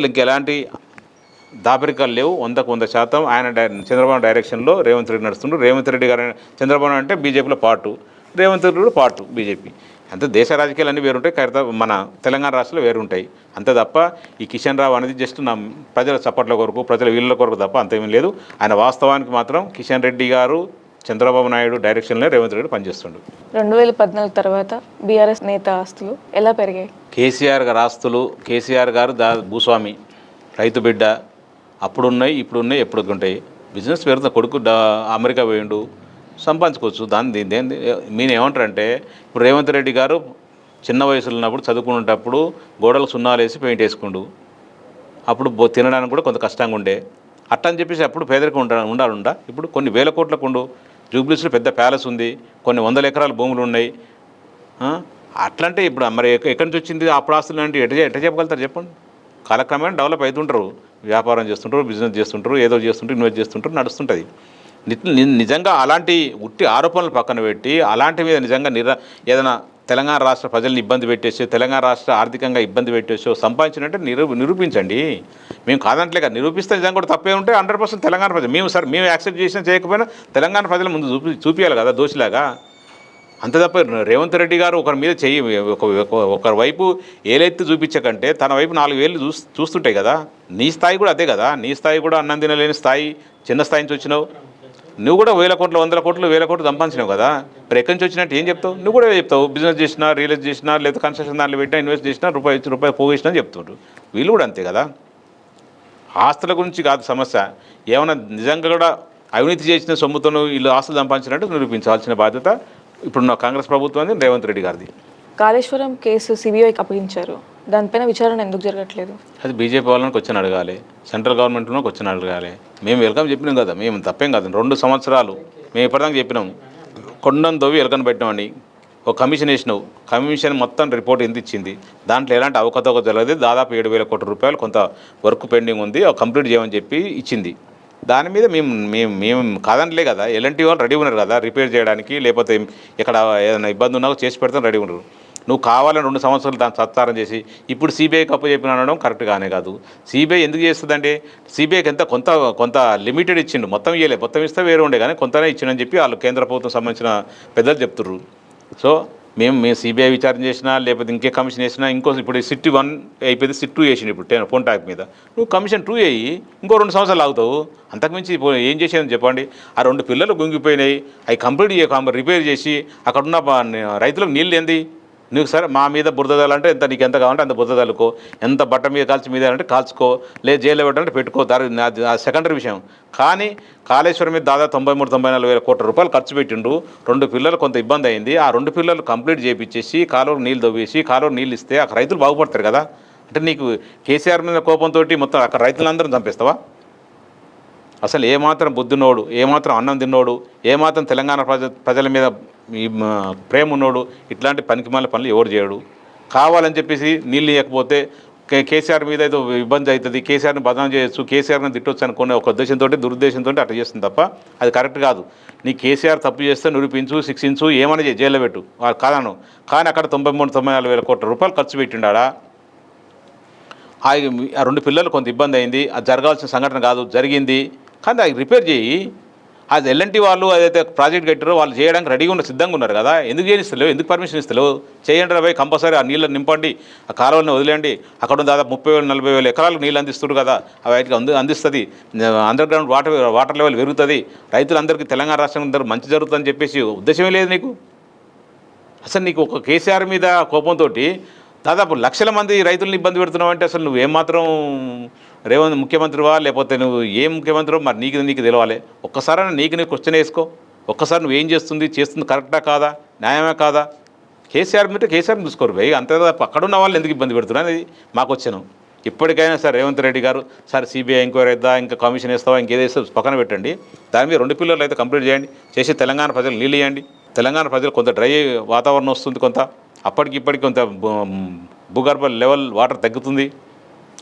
ఇంకెలాంటి దాపరికాలు లేవు. 100% ఆయన చంద్రబాబు డైరెక్షన్లో రేవంత్ రెడ్డి నడుస్తుండ్రు. రేవంత్ రెడ్డి గారు చంద్రబాబు అంటే బీజేపీలో పార్టు, రేవంత్ రెడ్డి కూడా పార్టు బీజేపీ. అంతే దేశ రాజకీయాలు అన్నీ వేరుంటాయి, మన తెలంగాణ రాష్ట్రంలో వేరుంటాయి. అంతే తప్ప ఈ కిషన్ రావు అనేది జస్ట్ నా ప్రజల చప్పట్ల కొరకు, ప్రజల వీళ్ళ కొరకు తప్ప అంతేమీ లేదు. ఆయన వాస్తవానికి మాత్రం కిషన్ రెడ్డి గారు చంద్రబాబు నాయుడు డైరెక్షన్లో రేవంత్ రెడ్డి పనిచేస్తుండు. 2014 తర్వాత బీఆర్ఎస్ నేత ఆస్తులు ఎలా పెరిగాయి? కేసీఆర్ గారు ఆస్తులు, కేసీఆర్ గారు భూస్వామి, రైతు బిడ్డ, అప్పుడున్నాయి, ఇప్పుడున్నాయి, ఎప్పుడు ఉంటాయి. బిజినెస్ పెరుగుతుంది. కొడుకు అమెరికా పోయిండు, సంపాదించుకోవచ్చు. దీని మీరు ఏమంటారంటే ఇప్పుడు రేవంత్ రెడ్డి గారు చిన్న వయసులో ఉన్నప్పుడు చదువుకునేటప్పుడు గోడలకు సున్నాలు వేసి పెయింట్ వేసుకుండు. అప్పుడు తినడానికి కూడా కొంత కష్టంగా ఉండే. అట్టని చెప్పేసి అప్పుడు పేదరికం ఉండాలండా. ఇప్పుడు కొన్ని వేల కోట్లకు ఉండు. జూబ్లీస్లో పెద్ద ప్యాలెస్ ఉంది, కొన్ని 100 ఎకరాల భూములు ఉన్నాయి. అట్లంటే ఇప్పుడు మరి ఎక్కడి నుంచి వచ్చింది అప్పుడు ఆస్తులు అంటే ఎట్లా చెప్పగలుగుతారు చెప్పండి? కాలక్రమేణా డెవలప్ అవుతుంటారు, వ్యాపారం చేస్తుంటారు, బిజినెస్ చేస్తుంటారు, ఏదో చేస్తుంటారు, ఇన్వెస్ట్ చేస్తుంటారు, నడుస్తుంటుంది. నిజంగా అలాంటి ఉట్టి ఆరోపణలు పక్కన పెట్టి అలాంటి మీద నిజంగా ఏదైనా తెలంగాణ రాష్ట్ర ప్రజల్ని ఇబ్బంది పెట్టేసో, తెలంగాణ రాష్ట్ర ఆర్థికంగా ఇబ్బంది పెట్టేసో సంపాదించినట్టే నిరూపించండి. మేము కాదంటలే కదా, నిరూపిస్తే నిజంగా కూడా తప్పే ఉంటే 100% తెలంగాణ ప్రజలు మేము యాక్సెప్ట్ చేసినా చేయకపోయినా తెలంగాణ ప్రజల ముందు చూపించాలి కదా దోషిలాగా. అంతే తప్ప రేవంత్ రెడ్డి గారు ఒకరి మీద ఒకరి వైపు ఏలెత్తి చూపించకంటే తన వైపు 4 వేలు చూస్తుంటాయి కదా. నీ స్థాయి కూడా అదే కదా, నీ స్థాయి కూడా అన్నం తినలేని స్థాయి, చిన్న స్థాయి నుంచి వచ్చినావు. నువ్వు కూడా 1000 కోట్లు 100 కోట్లు 1000 కోట్లు సంపాదించినావు కదా, మరి ఎక్కడి నుంచి వచ్చినట్టు ఏం చెప్తావు? నువ్వు కూడా చెప్తావు బిజినెస్ చేసినా, రియల్ ఎస్టేట్ చేసినా, లేదా కన్స్ట్రక్షన్ దాంట్లో పెట్టినా, ఇన్వెస్ట్ చేసినా, రూపాయి పోగేసినా అని చెప్తుండ్రు. వీళ్ళు కూడా అంతే కదా. ఆస్తుల గురించి కాదు సమస్య, ఏమైనా నిజంగా కూడా అవినీతి చేసిన సొమ్ముతో వీళ్ళు ఆస్తులు సంపాదించినట్టు నిరూపించాల్సిన బాధ్యత ఇప్పుడున్న కాంగ్రెస్ ప్రభుత్వాన్ని, రేవంత్ రెడ్డి గారిది. కాళేశ్వరం కేసు సిబిఐకి అప్పగించారు, దానిపైన విచారణ ఎందుకు జరగట్లేదు? అది బీజేపీ వాళ్ళకి వచ్చి అడగాలి, సెంట్రల్ గవర్నమెంట్లోకి వచ్చి అడగాలి. మేము వెల్కమ్ చెప్పినాం కదా, మేము తప్పేం కాదు. 2 సంవత్సరాలు మేము ఇప్పటిదాకా చెప్పినాం, కొండను దొవ్వి ఎలకను పెట్టినామని. ఒక కమిషన్ వేసినావు, కమిషన్ మొత్తం రిపోర్ట్ ఎంత ఇచ్చింది, దాంట్లో ఎలాంటి అవకతవక జరగదు. దాదాపు 7,000 కోట్ల రూపాయలు కొంత వర్క్ పెండింగ్ ఉంది, కంప్లీట్ చేయమని చెప్పి ఇచ్చింది. దాని మీద మేము కాదనలే కదా, ఎలాంటి వాళ్ళు రెడీ ఉన్నారు కదా రిపేర్ చేయడానికి, లేకపోతే ఇక్కడ ఏదైనా ఇబ్బంది ఉన్నా చేసి పెడతాం రెడీ ఉన్నారు. నువ్వు కావాలని 2 సంవత్సరాలు దాన్ని సత్కారం చేసి ఇప్పుడు సిబిఐకి అప్పచెప్పిన అనడం కరెక్ట్ కానే కాదు. సిబిఐ ఎందుకు చేస్తుందంటే సిబిఐకి ఎంత కొంత లిమిటెడ్ ఇచ్చిండు, మొత్తం ఇవ్వలేదు. మొత్తం ఇస్తే వేరే ఉండే కానీ కొంతనే ఇచ్చిండని చెప్పి వాళ్ళు కేంద్ర ప్రభుత్వం సంబంధించిన పెద్దలు చెప్తుర్రు. సో మేము సిబిఐ విచారణ చేసినా, లేకపోతే ఇంకే కమిషన్ వేసినా, ఇప్పుడు సిట్ 1 అయిపోయింది, సిట్ 2 వేసిండు ఇప్పుడు ఫోన్ ట్యాక్ మీద. నువ్వు కమిషన్ 2 వేయి, ఇంకో 2 సంవత్సరాలు ఆగుతావు. అంతకుమించి ఏం చేసేదని చెప్పండి. ఆ 2 పిల్లలు గుంగిపోయినాయి, అవి కంప్లీట్ రిపేర్ చేసి అక్కడున్న రైతులకు నీళ్ళు ఏంది. నువ్వు సరే మా మీద బురదలంటే ఎంత, నీకు ఎంత కావాలంటే అంత బురదలుకో, ఎంత బట్ట మీద కాల్చి మీద అంటే కాల్చుకో, లేదు జైల్లో పెట్టాలంటే పెట్టుకో, ఆ సెకండరీ విషయం. కానీ కాళేశ్వరం మీద దాదాపు 93-94 వేల కోట్ల రూపాయలు ఖర్చు పెట్టిండు. 2 పిల్లలు కొంత ఇబ్బంది అయింది, ఆ 2 పిల్లలు కంప్లీట్ చేయించేసి కాలువలు నీళ్ళు తవ్వేసి కాలువలు నీళ్ళు ఇస్తే అక్కడ రైతులు బాగుపడతారు కదా. అంటే నీకు కేసీఆర్ మీద కోపంతో మొత్తం అక్కడ రైతులందరం చంపేస్తావా? అసలు ఏమాత్రం బుద్ధినోడు, ఏమాత్రం అన్నం తిన్నోడు, ఏమాత్రం తెలంగాణ ప్రజల మీద ప్రేమ ఉన్నోడు ఇట్లాంటి పనికిమాల పనులు ఎవరు చేయడు. కావాలని చెప్పేసి నీళ్ళు ఇవ్వకపోతే కేసీఆర్ మీద ఏదో ఇబ్బంది అవుతుంది, కేసీఆర్ని బదనాం చేయొచ్చు, కేసీఆర్ని తిట్టొచ్చు అనుకునే ఒక ఉద్దేశంతో దురుద్దేశంతో అట్లా చేస్తుంది తప్ప అది కరెక్ట్ కాదు. నీ కేసీఆర్ తప్పు చేస్తే నిరూపించు, శిక్షించు, ఏమైనా జైల్లో పెట్టు, కాదను. కానీ అక్కడ 93-94 వేల కోట్ల రూపాయలు ఖర్చు పెట్టిండా. ఆ 2 పిల్లలు కొంత ఇబ్బంది అయింది, అది జరగాల్సిన సంఘటన కాదు, జరిగింది. కానీ అది రిపేర్ చేయి. అది ఎల్ఎన్టీ వాళ్ళు ఏదైతే ప్రాజెక్ట్ కట్టారో వాళ్ళు చేయడానికి రెడీగా ఉన్న సిద్ధంగా ఉన్నారు కదా, ఎందుకు చేయనిస్తలేవు, ఎందుకు పర్మిషన్ ఇస్తలేవు? చేయండి రా భయ్, కంపల్సరీ ఆ నీళ్ళని నింపండి, ఆ కాలువలను వదిలేండి. అక్కడ దాదాపు 30,000-40,000 ఎకరాలకు నీళ్ళు అందిస్తారు కదా, వాటికి అందిస్తుంది. అండర్ గ్రౌండ్ వాటర్ లెవెల్ పెరుగుతుంది, రైతులందరికీ తెలంగాణ రాష్ట్రం అందరూ మంచి జరుగుతుందని చెప్పేసి ఉద్దేశమే లేదు నీకు. అసలు నీకు ఒక కేసీఆర్ మీద కోపంతో దాదాపు లక్షల మంది రైతులను ఇబ్బంది పెడుతున్నావు అంటే అసలు నువ్వు ఏమాత్రం రేవంత్ ముఖ్యమంత్రివా, లేకపోతే నువ్వు ఏం ముఖ్యమంత్రివో మరి నీకు తెలవాలి. ఒక్కసారి నీకు క్వశ్చన్ వేసుకో, ఒక్కసారి నువ్వేం చేస్తుంది కరెక్టా కాదా, న్యాయమే కాదా? కేసీఆర్ మీద కేసీఆర్ని చూసుకోరు భయ్, అంతే అక్కడున్న వాళ్ళు ఎందుకు ఇబ్బంది పెడుతున్నా అనేది మాకు వచ్చాను. ఇప్పటికైనా సార్ రేవంత్ రెడ్డి గారు, సార్ సిబిఐ ఎంక్వైరీ అవుతా, ఇంకా కమిషన్ వేస్తావా, ఇంకేదేస్తే పక్కన పెట్టండి. దాని మీద 2 పిల్లలు అయితే కంప్లీట్ చేయండి, చేసి తెలంగాణ ప్రజలు నీళ్ళు ఇవ్వండి. తెలంగాణ ప్రజలు కొంత డ్రై వాతావరణం వస్తుంది, కొంత ఇప్పటికి కొంత భూగర్భ లెవెల్ వాటర్ తగ్గుతుంది.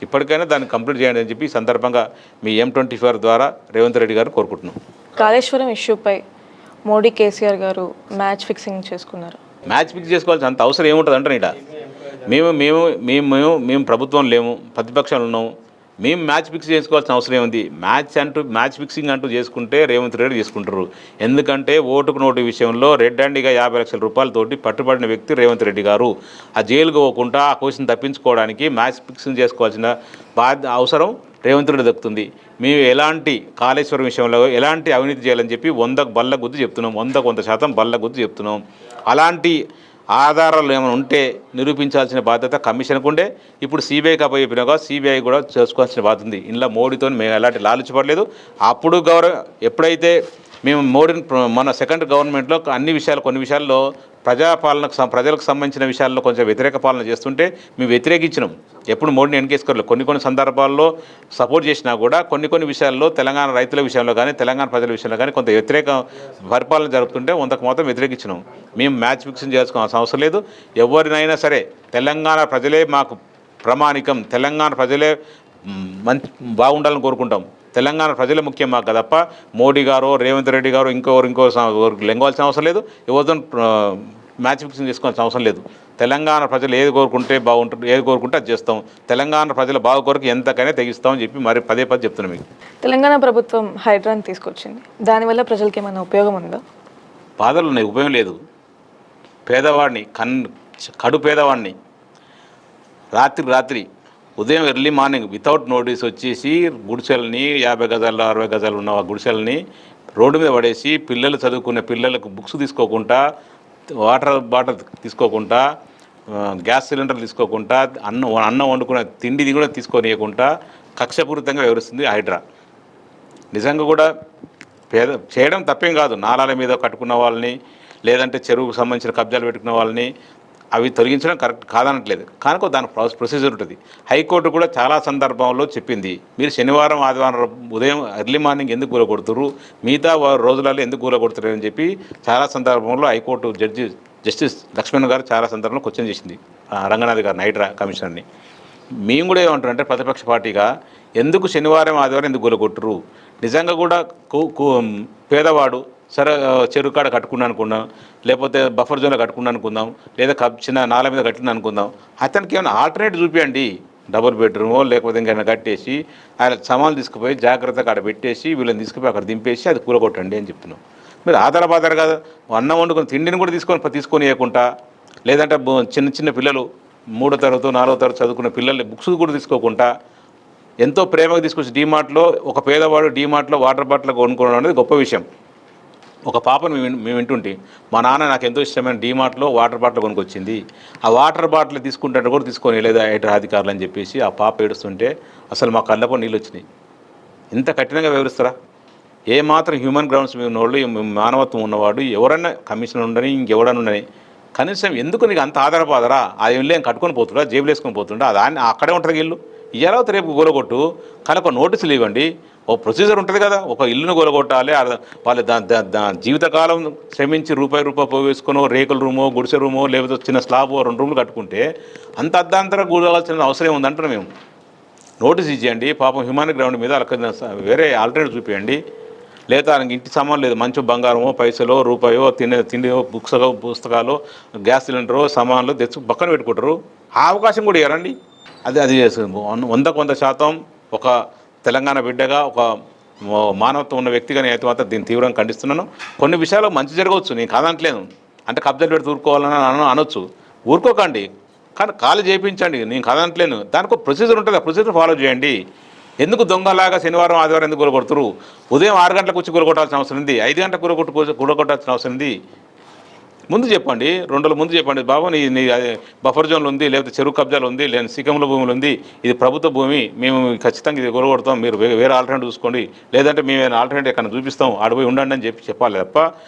ఇప్పటికైనా దాన్ని కంప్లీట్ చేయండి అని చెప్పి ఈ సందర్భంగా మీ M24 ద్వారా రేవంత్ రెడ్డి గారు కోరుకుంటున్నాం. కాళేశ్వరం ఇష్యూపై మోడీ కేసీఆర్ గారు మ్యాచ్ ఫిక్సింగ్ చేసుకున్నారు. మ్యాచ్ ఫిక్స్ చేసుకోవాల్సిన అంత అవసరం ఏముంటుంది అంటే ఇట మేము ప్రభుత్వం లేము, ప్రతిపక్షాలు ఉన్నాము, మేము మ్యాచ్ ఫిక్స్ చేసుకోవాల్సిన అవసరం ఏముంది? మ్యాచ్ ఫిక్సింగ్ అంటూ చేసుకుంటే రేవంత్ రెడ్డి చేసుకుంటారు. ఎందుకంటే ఓటుకు నోటు విషయంలో రెడ్ హ్యాండ్గా 50 లక్షల రూపాయలతోటి పట్టుబడిన వ్యక్తి రేవంత్ రెడ్డి గారు. ఆ జైలుకు పోకుండా ఆ క్వశ్చన్ తప్పించుకోవడానికి మ్యాచ్ ఫిక్సింగ్ చేసుకోవాల్సిన అవసరం రేవంత్ రెడ్డి దక్కుతుంది. మేము ఎలాంటి కాళేశ్వరం విషయంలో ఎలాంటి అవినీతి చేయాలని చెప్పి 100కు బల్ల గుద్దు చెప్తున్నాం, 100% బల్ల గుద్దు చెప్తున్నాం. అలాంటి ఆధారాలు ఏమైనా ఉంటే నిరూపించాల్సిన బాధ్యత కమిషన్కు ఉండే. ఇప్పుడు సిబిఐకి అప్పచెప్పినాక సిబిఐ కూడా చేసుకోవాల్సిన బాధ్యత ఉంది. ఇందులో మోడీతో మేము ఎలాంటి లాలించబడలేదు. అప్పుడు ఎప్పుడైతే మేము మోడీని మన సెకండ్ గవర్నమెంట్లో కొన్ని విషయాల్లో ప్రజలకు సంబంధించిన విషయాల్లో కొంచెం వ్యతిరేక పాలన చేస్తుంటే మేము వ్యతిరేకించినాం. ఎప్పుడు మోడీని వెనకేసుకోలేదు. కొన్ని సందర్భాల్లో సపోర్ట్ చేసినా కూడా కొన్ని విషయాల్లో తెలంగాణ రైతుల విషయంలో కానీ తెలంగాణ ప్రజల విషయంలో కానీ కొంత వ్యతిరేక పరిపాలన జరుగుతుంటే కొంతకు మాత్రం వ్యతిరేకించినాం. మేము మ్యాచ్ ఫిక్సింగ్ చేసుకోవాల్సిన అవసరం లేదు. ఎవరినైనా సరే తెలంగాణ ప్రజలే మాకు ప్రామాణికం, తెలంగాణ ప్రజలే మంచి బాగుండాలని కోరుకుంటాం. తెలంగాణ ప్రజలే ముఖ్యం మాకు తప్ప మోడీ గారు, రేవంత్ రెడ్డి గారు ఇంకో లెంగవలసిన అవసరం లేదు. ఎవరితో మ్యాచ్ ఫిక్సింగ్ చేసుకోవాల్సిన అవసరం లేదు. తెలంగాణ ప్రజలు ఏది కోరుకుంటే బాగుంటుంది, ఏది కోరుకుంటే అది చేస్తాం. తెలంగాణ ప్రజల బాగు కొరకు ఎంతకైనా తెగిస్తామని చెప్పి మరి పదే చెప్తున్నాం. మీకు తెలంగాణ ప్రభుత్వం హైడ్రాని తీసుకొచ్చింది, దానివల్ల ప్రజలకి ఏమైనా ఉపయోగం ఉందా? బాధలు ఉన్నాయి, ఉపయోగం లేదు. పేదవాడిని కడు పేదవాడిని రాత్రి ఉదయం ఎర్లీ మార్నింగ్ వితౌట్ నోటీస్ వచ్చేసి గుడిసెలని 50 గజాలు 60 గజాలు ఉన్న గుడిసెలని రోడ్డు మీద పడేసి పిల్లలు చదువుకునే పిల్లలకు బుక్స్ తీసుకోకుండా, వాటర్ బాటిల్ తీసుకోకుండా, గ్యాస్ సిలిండర్ తీసుకోకుండా, అన్నం వండుకునే తిండిది కూడా తీసుకోనియకుండా కక్షపూరితంగా వివరిస్తుంది హైడ్రా. నిజంగా కూడా చేయడం తప్పేం కాదు. నాలాల మీద కట్టుకున్న వాళ్ళని, లేదంటే చెరువుకు సంబంధించిన కబ్జాలు పెట్టుకున్న వాళ్ళని అవి తొలగించడం కరెక్ట్ కాదనట్లేదు, కానీ దాని ప్రొసీజర్ ఉంటుంది. హైకోర్టు కూడా చాలా సందర్భంలో చెప్పింది, మీరు శనివారం ఆదివారం ఉదయం ఎర్లీ మార్నింగ్ ఎందుకు కూలగొడుతురు, మిగతా రోజులలో ఎందుకు కూలగొడుతురు అని చెప్పి చాలా సందర్భంలో హైకోర్టు జస్టిస్ లక్ష్మణ్ గారు చాలా సందర్భంలో క్వశ్చన్ చేసింది రంగనాథ్ గారిని, హైడ్రా కమిషనర్ని. మేము కూడా ఏమంటారంటే ప్రతిపక్ష పార్టీగా ఎందుకు శనివారం ఆదివారం ఎందుకు కూలగొట్టురు? నిజంగా కూడా పేదవాడు సరే చెరువు కాడ కట్టుకున్నాను అనుకుందాం, లేకపోతే బఫర్ జోన్లో కట్టుకున్నాను అనుకుందాం, లేదా చిన్న నాల మీద కట్టిన అనుకుందాం, అతనికి ఏమైనా ఆల్టర్నేట్ చూపించండి. డబుల్ బెడ్రూమో లేకపోతే ఇంకైనా కట్టేసి ఆయన సామాన్లు తీసుకుపోయి జాగ్రత్తగా అక్కడ పెట్టేసి వీళ్ళని తీసుకుపోయి అక్కడ దింపేసి అది కూలగొట్టండి అని చెప్తున్నాం. మీరు ఆధారబాధారు కదా, అన్నం వండుకొని తిండిని కూడా తీసుకొని ఇవ్వకుండా, లేదంటే చిన్న చిన్న పిల్లలు 3వ తరగతి 4వ తరగతి చదువుకున్న పిల్లల్ని బుక్స్ కూడా తీసుకోకుండా ఎంతో ప్రేమగా తీసుకొచ్చి డీమార్ట్లో ఒక పేదవాడు డీమార్ట్లో వాటర్ బాటిల్ కొనుక్కోవడం అనేది గొప్ప విషయం. ఒక పాపను మేము వింటుంటే, మా నాన్న నాకు ఎంతో ఇష్టమైన డీమార్ట్లో వాటర్ బాటిల్ కొనుక్కొచ్చింది, ఆ వాటర్ బాటిల్ తీసుకుంటే కూడా తీసుకొని లేదా హైడ్రా అధికారులు అని చెప్పేసి ఆ పాప ఏడుస్తుంటే అసలు మా కళ్ళపో నీళ్ళు వచ్చినాయి. ఇంత కఠినంగా వివరిస్తారా? ఏమాత్రం హ్యూమన్ గ్రౌండ్స్ ఉన్నవాళ్ళు, మానవత్వం ఉన్నవాడు ఎవరన్నా కమిషనర్ ఉండని ఇంకెవడన్నా ఉండని కనీసం ఎందుకు నీకు అంత ఆధారపాదరా? ఆ ఇల్లు ఏం కట్టుకొని పోతుందా, జేబులు వేసుకొని పోతుందా? దాన్ని అక్కడే ఉంటుంది ఇల్లు. ఇయ్యాలో రేపు కూలగొట్టు, కానీ ఒక నోటీసులు ఇవ్వండి. ఓ ప్రొసీజర్ ఉంటుంది కదా, ఒక ఇల్లును కూలగొట్టాలి, వాళ్ళు జీవితకాలం శ్రమించి రూపాయి పోవేసుకుని రేకుల రూమో గుడిసె రూమో లేకపోతే చిన్న స్లాబ్ 2 రూములు కట్టుకుంటే అంత అర్ధాంతరం కూడాల్సిన అవసరం ఉందంటారు. మేము నోటీస్ ఇచ్చేయండి, పాపం హ్యూమన్ గ్రౌండ్ మీద వాళ్ళకి వేరే ఆల్టర్నేట్ చూపించండి. లేదా ఇంటి సామాన్ లేదు, మంచి బంగారమో పైసలో రూపాయో తిండి పుస్తకాలు గ్యాస్ సిలిండరో సామాన్లు తెచ్చు పక్కన పెట్టుకుంటారు. ఆ అవకాశం కూడా ఇవ్వరండి. అది 100% ఒక తెలంగాణ బిడ్డగా, ఒక మానవత్వం ఉన్న వ్యక్తిగా నేను మాత్రం దీన్ని తీవ్రంగా ఖండిస్తున్నాను. కొన్ని విషయాలు మంచి జరగవచ్చు, నేను కాదంటలేను. అంటే కబ్జాలు పెట్టి ఊరుకోవాలని అనొచ్చు, ఊరుకోకండి, కానీ ఖాళీ చేయించండి, నేను కాదంటలేను. దానికి ఒక ప్రొసీజర్ ఉంటుంది, ఆ ప్రొసీజర్ ఫాలో చేయండి. ఎందుకు దొంగలాగా శనివారం ఆదివారం ఎందుకు కూలగొడతారు? ఉదయం 6 గంటలకు వచ్చి కూలగొట్టాల్సిన అవసరం ఉంది, 5 గంటలకు కూలగొట్టాల్సిన అవసరం ఉంది. ముందు చెప్పండి, 2 రోజుల ముందు చెప్పండి, బాబు నీ బఫర్ జోన్లు ఉంది, లేకపోతే చెరువు కబ్జాలు ఉంది, లేదా సికంల భూములు ఉంది, ఇది ప్రభుత్వ భూమి, మేము ఖచ్చితంగా ఇది కూలగొడతాం, మీరు వేరే ఆల్టర్నేట్ చూసుకోండి, లేదంటే మేము ఆల్టర్నేట్ ఎక్కడ చూపిస్తాం, ఆడిపోయి ఉండండి అని చెప్పాలి తప్ప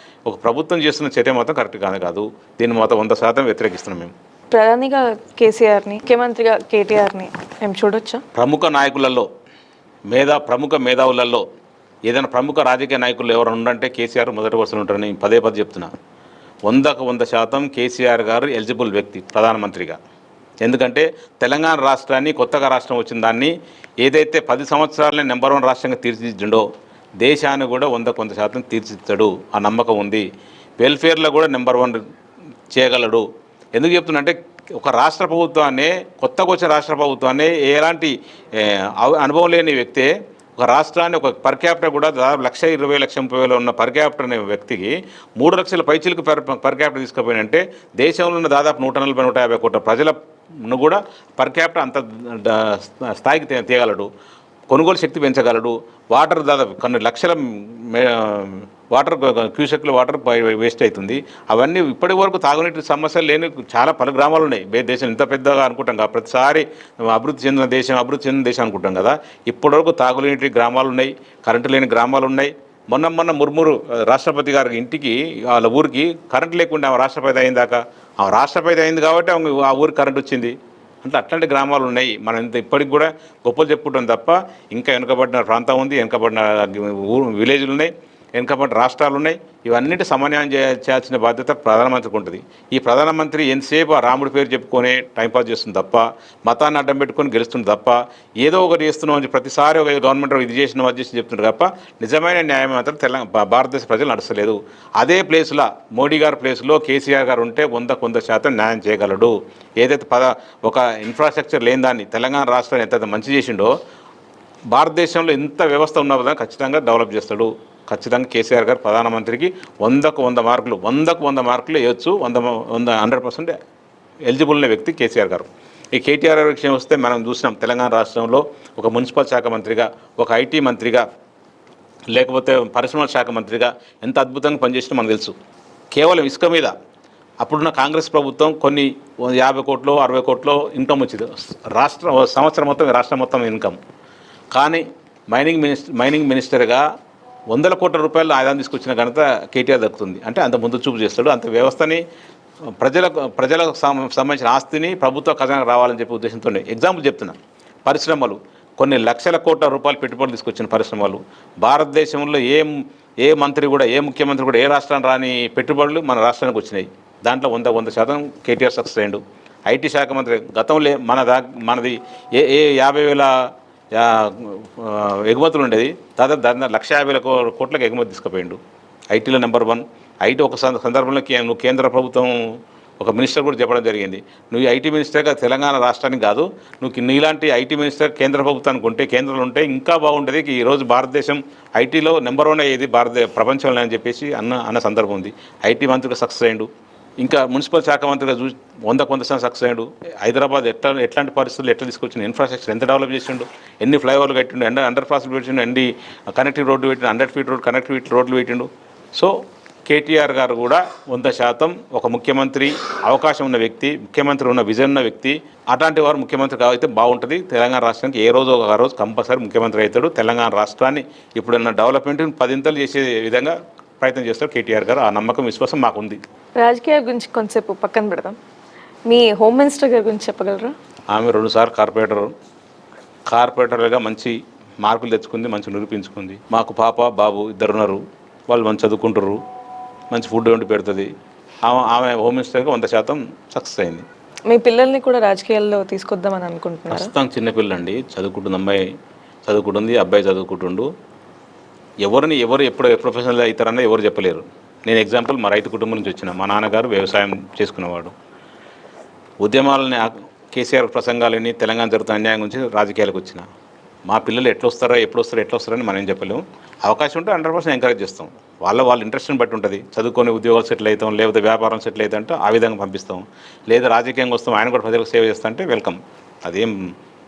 ఒక ప్రభుత్వం చేస్తున్న చర్య మాత్రం కరెక్ట్ కాదు. దీన్ని మాత్రం 100% వ్యతిరేకిస్తున్నాం. మేము ప్రధానిగా కేసీఆర్ని, ముఖ్యమంత్రిగా కేటీఆర్ని మేము చూడొచ్చా? ప్రముఖ నాయకులలో ప్రముఖ మేధావులలో ఏదైనా ప్రముఖ రాజకీయ నాయకులు ఎవరు ఉండంటే కేసీఆర్ మొదటి వరుసలో ఉంటారని పదే చెప్తున్నా. 100% కేసీఆర్ గారు ఎలిజిబుల్ వ్యక్తి ప్రధానమంత్రిగా. ఎందుకంటే తెలంగాణ రాష్ట్రాన్ని, కొత్తగా రాష్ట్రం వచ్చిన దాన్ని ఏదైతే 10 సంవత్సరాలని నెంబర్ 1 రాష్ట్రంగా తీర్చిదిద్దిండో దేశాన్ని కూడా 100% తీర్చిదిద్దాడు. ఆ నమ్మకం ఉంది. వెల్ఫేర్లో కూడా నెంబర్ 1 చేయగలడు. ఎందుకు చెప్తున్నంటే ఒక రాష్ట్ర ప్రభుత్వాన్ని, కొత్తగా వచ్చిన రాష్ట్ర ప్రభుత్వాన్ని ఎలాంటి అనుభవం లేని వ్యక్తే ఒక రాష్ట్రాన్ని, ఒక పర్ క్యాపిటల్ కూడా దాదాపు 1,20,000 1,30,000 ఉన్న పర్ క్యాపిటల్ అనే వ్యక్తికి 3 లక్షల పైచీలకు పర్ క్యాపిటల్ తీసుకుపోయినంటే దేశంలో ఉన్న దాదాపు 140-150 కోట్ల ప్రజలను కూడా పర్ క్యాపిటల్ అంత స్థాయికి తీయగలడు. కొనుగోలు శక్తి పెంచగలడు. వాటర్ దాదాపు కొన్ని లక్షల వాటర్ క్యూసెక్ల వాటర్ వేస్ట్ అవుతుంది. అవన్నీ ఇప్పటి వరకు తాగునీటి సమస్యలు లేని చాలా పలు గ్రామాలు ఉన్నాయి. దేశం ఇంత పెద్దగా అనుకుంటాం కదా, ప్రతిసారి అభివృద్ధి చెందిన దేశం అనుకుంటాం కదా. ఇప్పటివరకు తాగునీటి గ్రామాలు ఉన్నాయి, కరెంటు లేని గ్రామాలు ఉన్నాయి. మొన్న ముర్మురు రాష్ట్రపతి గారి ఇంటికి, వాళ్ళ ఊరికి కరెంటు లేకుండా ఆమె రాష్ట్రపతి అయిందాకా, ఆమె రాష్ట్రపతి అయింది కాబట్టి ఆ ఊరికి కరెంటు వచ్చింది. అంటే అట్లాంటి గ్రామాలు ఉన్నాయి. మనం ఇంత ఇప్పటికి కూడా గొప్పలు చెప్పుకుంటాం తప్ప ఇంకా వెనుకబడిన ప్రాంతం ఉంది, వెనుకబడిన విలేజ్లు ఉన్నాయి, వెనుకబడిన రాష్ట్రాలు ఉన్నాయి. ఇవన్నిటి సమన్వయం చేయాల్సిన బాధ్యత ప్రధానమంత్రికి ఉంటుంది. ఈ ప్రధానమంత్రి ఎంతసేపు ఆ రాముడి పేరు చెప్పుకొని టైంపాస్ చేస్తుంది తప్ప, మతాన్ని అడ్డం పెట్టుకొని గెలుస్తుంది తప్ప, ఏదో ఒకటి చేస్తున్నాం అని ప్రతిసారి ఒక గవర్నమెంట్ ఇది చేసిన అది చేసి చెప్తున్నారు తప్ప నిజమైన న్యాయం మాత్రం భారతదేశ ప్రజలు నడుస్తలేదు. అదే ప్లేస్లో మోడీ గారి ప్లేస్లో కేసీఆర్ గారు ఉంటే 100% న్యాయం చేయగలడు. ఏదైతే ఒక ఇన్ఫ్రాస్ట్రక్చర్ లేని దాన్ని తెలంగాణ రాష్ట్రాన్ని ఎంత మంచి చేసిండో భారతదేశంలో ఎంత వ్యవస్థ ఉన్నదో ఖచ్చితంగా డెవలప్ చేస్తాడు. ఖచ్చితంగా కేసీఆర్ గారు ప్రధానమంత్రికి 100కు 100 మార్కులు వేయచ్చు. 100% ఎలిజిబుల్ ఉన్న వ్యక్తి కేసీఆర్ గారు. ఈ కేటీఆర్ విషయం వస్తే మనం చూసినాం, తెలంగాణ రాష్ట్రంలో ఒక మున్సిపల్ శాఖ మంత్రిగా, ఒక ఐటీ మంత్రిగా లేకపోతే పరిశ్రమల శాఖ మంత్రిగా ఎంత అద్భుతంగా పనిచేసినా మనకు తెలుసు. కేవలం ఇసుక మీద అప్పుడున్న కాంగ్రెస్ ప్రభుత్వం కొన్ని 50 కోట్లు 60 కోట్లు ఇన్కమ్ వచ్చింది సంవత్సరం మొత్తం రాష్ట్రం మొత్తం ఇన్కమ్. కానీ మైనింగ్ మినిస్టర్గా 100 కోట్ల రూపాయలు ఆదాయం తీసుకొచ్చిన ఘనత కేటీఆర్ దక్కుతుంది. అంటే అంత ముందు చూపు చేస్తాడు, అంత వ్యవస్థని ప్రజలకు సంబంధించిన ఆస్తిని ప్రభుత్వ ఖజానా రావాలని చెప్పే ఉద్దేశంతో. ఎగ్జాంపుల్ చెప్తున్నా, పరిశ్రమలు కొన్ని లక్షల కోట్ల రూపాయలు పెట్టుబడులు తీసుకొచ్చిన పరిశ్రమలు భారతదేశంలో ఏ మంత్రి కూడా, ఏ ముఖ్యమంత్రి కూడా, ఏ రాష్ట్రానికి రాని పెట్టుబడులు మన రాష్ట్రానికి వచ్చినాయి. దాంట్లో 100% కేటీఆర్ సక్సెస్ అయ్యిండు. ఐటీ శాఖ మంత్రి గతంలో మనది ఏ 50,000 ఎగుమతులు ఉండేది, దాదాపు 150,000 కోట్లకు ఎగుమతి తీసుకుపోయిండు. ఐటీలో నెంబర్ 1. ఐటీ ఒక సందర్భంలో నువ్వు కేంద్ర ప్రభుత్వం ఒక మినిస్టర్ కూడా చెప్పడం జరిగింది, నువ్వు ఐటీ మినిస్టర్గా తెలంగాణ రాష్ట్రానికి కాదు, నువ్వు నీలాంటి ఐటీ మినిస్టర్ కేంద్ర ప్రభుత్వానికి ఉంటే, కేంద్రంలో ఉంటే ఇంకా బాగుంటుంది, ఈరోజు భారతదేశం ఐటీలో నెంబర్ 1 అయ్యేది ప్రపంచంలో అని చెప్పేసి అన్న సందర్భం ఉంది. ఐటీ మంత్రిగా సక్సెస్ అయ్యిండు. ఇంకా మున్సిపల్ శాఖ మంత్రిగా 100% సక్సెస్ అయ్యాడు. హైదరాబాద్ ఎట్లాంటి పరిస్థితులు ఎట్లా తీసుకొచ్చిన, ఇన్ఫ్రాస్ట్రక్చర్ ఎంత డెవలప్ చేసిండు, ఎన్ని ఫ్లైఓవర్లు కట్టిండు, అండర్ పాస్లు పెట్టిండు, ఎన్ని కనెక్టివ్ రోడ్లు పెట్టిండు, 100 ఫీట్ రోడ్ కనెక్టివిటీ రోడ్లు పెట్టిండు. సో కేటీఆర్ గారు కూడా 100% ఒక ముఖ్యమంత్రి అవకాశం ఉన్న వ్యక్తి, ముఖ్యమంత్రి ఉన్న విజన్ ఉన్న వ్యక్తి. అట్లాంటి వారు ముఖ్యమంత్రి అయితే బాగుంటుంది. తెలంగాణ రాష్ట్రానికి ఏ రోజు ఒక రోజు కంపల్సరీ ముఖ్యమంత్రి అవుతాడు. తెలంగాణ రాష్ట్రాన్ని ఇప్పుడున్న డెవలప్మెంట్ని 10 చేసే విధంగా ప్రయత్నం చేస్తారు కేటీఆర్ గారు. ఆ నమ్మకం, విశ్వాసం మాకుంది. రాజకీయాల గురించి కొంతసేపు పక్కన పెడదాం. మీ హోమ్ మినిస్టర్ గారి గురించి చెప్పగలరా? ఆమె 2 సార్లు కార్పొరేటర్గా మంచి మార్కులు తెచ్చుకుంది, మంచి నిరూపించుకుంది. మాకు పాప బాబు 2 ఉన్నారు. వాళ్ళు మంచి చదువుకుంటారు, మంచి ఫుడ్ వండి పెడుతుంది. ఆమె హోమ్ మినిస్టర్గా 100% సక్సెస్ అయింది. మీ పిల్లల్ని కూడా రాజకీయాల్లో తీసుకొద్దామని అనుకుంటున్నారు? ప్రస్తుతం చిన్నపిల్లండి, చదువుకుంటుంది. అమ్మాయి చదువుకుంటుంది, అబ్బాయి చదువుకుంటుండు. ఎవరు ఎప్పుడు ప్రొఫెషనల్ అవుతారన్నది ఎవరు చెప్పలేరు. నేను ఎగ్జాంపుల్ మా రైతు కుటుంబం నుంచి వచ్చిన. మా నాన్నగారు వ్యవసాయం చేసుకునేవాడు. ఉద్యమాలని, కేసీఆర్ ప్రసంగాలని, తెలంగాణ జరుగుతున్న అన్యాయం గురించి రాజకీయాలకు వచ్చిన. మా పిల్లలు ఎట్లా వస్తారని మనం ఏం చెప్పలేము. అవకాశం ఉంటే 100% ఎంకరేజ్ చేస్తాం. వాళ్ళ ఇంట్రెస్ట్ని బట్టి ఉంటుంది. చదువుకొని ఉద్యోగాలు సెటిల్ అవుతాం, లేకపోతే వ్యాపారం సెటిల్ అవుతాం అంటే ఆ విధంగా పంపిస్తాం. లేదా రాజకీయంగా వస్తాం, ఆయన కూడా ప్రజలకు సేవ చేస్తా అంటే వెల్కమ్. అదేం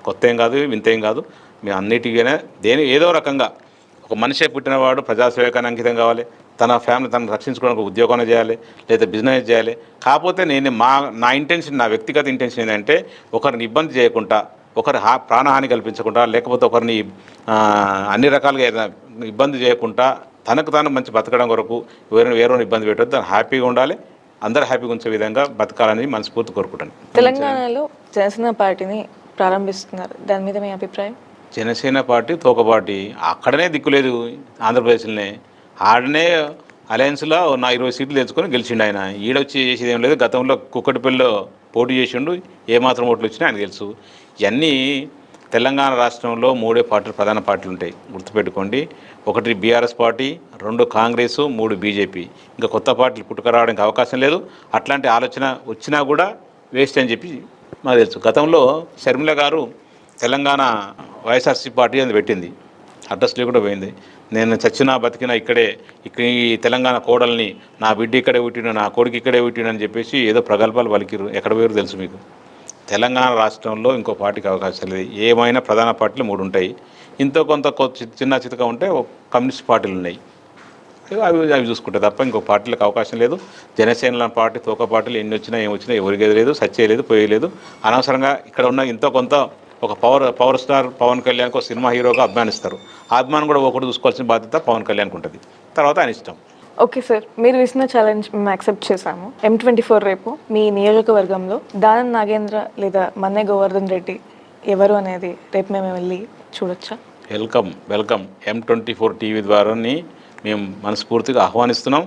కొత్త ఏం కాదు, వింత ఏం కాదు. మేము అన్నిటికీనే ఏదో రకంగా ఒక మనిషి పుట్టినవాడు ప్రజాసేవకాన్ని అంకితం కావాలి. తన ఫ్యామిలీ తనను రక్షించుకోవడానికి ఉద్యోగాన్ని చేయాలి, లేదా బిజినెస్ చేయాలి. కాకపోతే నా ఇంటెన్షన్, నా వ్యక్తిగత ఇంటెన్షన్ ఏంటంటే ఒకరిని ఇబ్బంది చేయకుండా, ఒకరి ప్రాణహాని కల్పించకుండా, లేకపోతే ఒకరిని అన్ని రకాలుగా ఇబ్బంది చేయకుండా, తనకు తాను మంచి బతకడం కొరకు వేరే ఇబ్బంది పెట్టద్దు. తను హ్యాపీగా ఉండాలి, అందరూ హ్యాపీగా ఉంచే విధంగా బతకాలని మనస్ఫూర్తి కోరుకుంటాను. తెలంగాణలో జనసేన పార్టీని ప్రారంభిస్తున్నారు, దాని మీద మీ అభిప్రాయం? జనసేన పార్టీ తోకపార్టీ, అక్కడనే దిక్కులేదు. ఆంధ్రప్రదేశ్లోనే ఆడనే అలయన్స్లో నా 20 సీట్లు తెచ్చుకొని గెలిచిండు ఆయన. ఈడొచ్చి చేసేది ఏం లేదు. గతంలో కుక్కటిపల్లిలో పోటీ చేసిండు, ఏమాత్రం ఓట్లు వచ్చినా ఆయన తెలుసు. ఇవన్నీ తెలంగాణ రాష్ట్రంలో 3 పార్టీలు, ప్రధాన పార్టీలు ఉంటాయి, గుర్తుపెట్టుకోండి. 1 బీఆర్ఎస్ పార్టీ, 2 కాంగ్రెస్, 3 బీజేపీ. ఇంకా కొత్త పార్టీలు పుట్టుకురావడానికి అవకాశం లేదు. అట్లాంటి ఆలోచన వచ్చినా కూడా వేస్ట్ అని చెప్పి మాకు తెలుసు. గతంలో షర్మిల గారు తెలంగాణ వైఎస్ఆర్సీ పార్టీ అని పెట్టింది, అడ్రస్ లేకుండా పోయింది. నేను చచ్చినా బతికినా ఇక్కడ ఈ తెలంగాణ కోడల్ని, నా బిడ్డ ఇక్కడే పుట్టిన, నా కొడుకు ఇక్కడే పుట్టిన అని చెప్పేసి ఏదో ప్రగల్భాలు పలికిరు. ఎక్కడ పోయారు తెలుసు మీకు. తెలంగాణ రాష్ట్రంలో ఇంకో పార్టీకి అవకాశం లేదు. ఏమైనా ప్రధాన పార్టీలు 3 ఉంటాయి. ఇంతో కొంత చిన్న చితక ఉంటే కమ్యూనిస్ట్ పార్టీలు ఉన్నాయి, అవి చూసుకుంటే తప్ప ఇంకో పార్టీలకు అవకాశం లేదు. జనసేన పార్టీ తోక పార్టీలు ఎన్ని వచ్చినా ఏం వచ్చినా ఎవరికి ఎదురలేదు, సచ్చేయలేదు, పోయలేదు. అనవసరంగా ఇక్కడ ఉన్న ఇంతో కొంత ఒక పవర్ స్టార్ పవన్ కళ్యాణ్కి ఒక సినిమా హీరోగా అభిమానిస్తారు. ఆ అభిమానం కూడా ఒకటి చూసుకోవాల్సిన బాధ్యత పవన్ కళ్యాణ్కి ఉంటుంది. తర్వాత ఆయన ఇష్టం. ఓకే సార్, మీరు ఇచ్చిన ఛాలెంజ్ మేము యాక్సెప్ట్ చేశాము. M24 రేపు మీ నియోజకవర్గంలో దానం నాగేంద్ర లేదా మన్నె గోవర్ధన్ రెడ్డి ఎవరు అనేది రేపు మేము వెళ్ళి చూడొచ్చా? వెల్కమ్. M24 టీవీ ద్వారాని మేము మనస్ఫూర్తిగా ఆహ్వానిస్తున్నాం.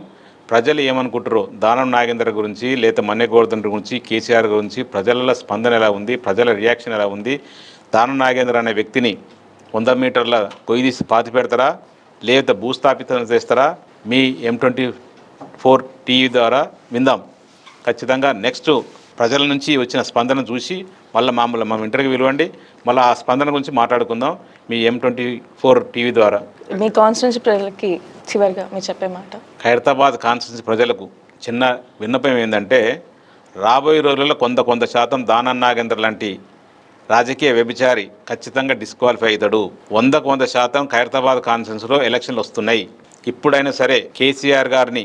ప్రజలు ఏమనుకుంటారో దానం నాగేంద్ర గురించి, లేదా మన్నె గోవర్ధన్ గురించి, కేసీఆర్ గురించి ప్రజల స్పందన ఎలా ఉంది, ప్రజల రియాక్షన్ ఎలా ఉంది, దానం నాగేంద్ర అనే వ్యక్తిని 100 మీటర్ల కొయ్యి తీసి పాతి పెడతారా, లేదా భూస్థాపితం చేస్తారా, మీ M24 టీవీ ద్వారా విందాం. ఖచ్చితంగా నెక్స్ట్ ప్రజల నుంచి వచ్చిన స్పందన చూసి మమ్మల్ని ఇంటర్వ్యూ పిలవండి, మళ్ళీ ఆ స్పందన గురించి మాట్లాడుకుందాం మీ M24 టీవీ ద్వారా. మీ కాన్స్టిట్యున్సీ ప్రజలకి చివరిగా మీరు చెప్పే మాట? ఖైరతాబాద్ కాన్స్టిట్యున్సీ ప్రజలకు చిన్న విన్నపం ఏంటంటే, రాబోయే రోజుల్లో కొంత శాతం దానం నాగేంద్ర లాంటి రాజకీయ వ్యభిచారి ఖచ్చితంగా డిస్క్వాలిఫై అవుతాడు. 100% ఖైరతాబాద్ కాన్ఫరెన్స్లో ఎలక్షన్లు వస్తున్నాయి. ఇప్పుడైనా సరే కేసీఆర్ గారి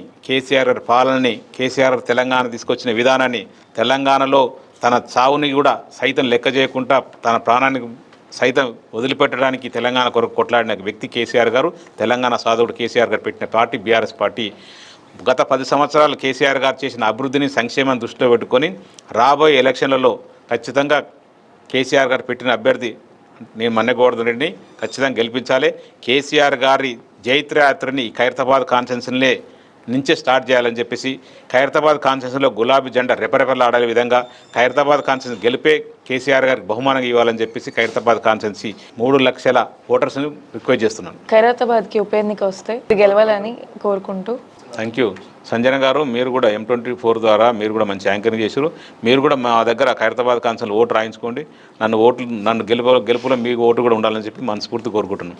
పాలనని, కేసీఆర్ తెలంగాణ తీసుకొచ్చిన విధానాన్ని, తెలంగాణలో తన చావుని కూడా సైతం లెక్క చేయకుండా తన ప్రాణానికి సైతం వదిలిపెట్టడానికి తెలంగాణ కొరకు కొట్లాడిన వ్యక్తి కేసీఆర్ గారు. తెలంగాణ సాధకుడు కేసీఆర్ గారు పెట్టిన పార్టీ బీఆర్ఎస్ పార్టీ. గత 10 సంవత్సరాలు కేసీఆర్ గారు చేసిన అభివృద్ధిని, సంక్షేమాన్ని దృష్టిలో పెట్టుకొని రాబోయే ఎలక్షన్లలో ఖచ్చితంగా కేసీఆర్ గారు పెట్టిన అభ్యర్థి నేను మన్నె గోవర్ధన్ రెడ్డిని ఖచ్చితంగా గెలిపించాలి. కేసీఆర్ గారి జైత్రయాత్రని ఖైరతాబాద్ కాన్ఫరెన్స్లే నుంచే స్టార్ట్ చేయాలని చెప్పేసి, ఖైరతాబాద్ కాన్ఫరెన్స్లో గులాబీ జెండా రెపరెపలాడే విధంగా ఖైరతాబాద్ కాన్ఫరెన్స్ గెలిపే కేసీఆర్ గారికి బహుమానంగా ఇవ్వాలని చెప్పేసి ఖైరతాబాద్ కాన్ఫరెన్సీ 3 లక్షల ఓటర్స్ని రిక్వెస్ట్ చేస్తున్నాను. ఖైరతాబాద్కి ఉప ఎన్నిక వస్తే గెలవాలని కోరుకుంటూ. థ్యాంక్ యూ సంజన గారు. మీరు కూడా M24 ద్వారా మీరు కూడా మంచి యాంకరింగ్ చేశారు. మీరు కూడా మా దగ్గర ఖైరతాబాద్ కాన్ఫరెన్స్ ఓటు రాయించుకోండి. నన్ను గెలుపులో మీకు ఓటు కూడా ఉండాలని చెప్పి మనస్ఫూర్తి కోరుకుంటున్నాను.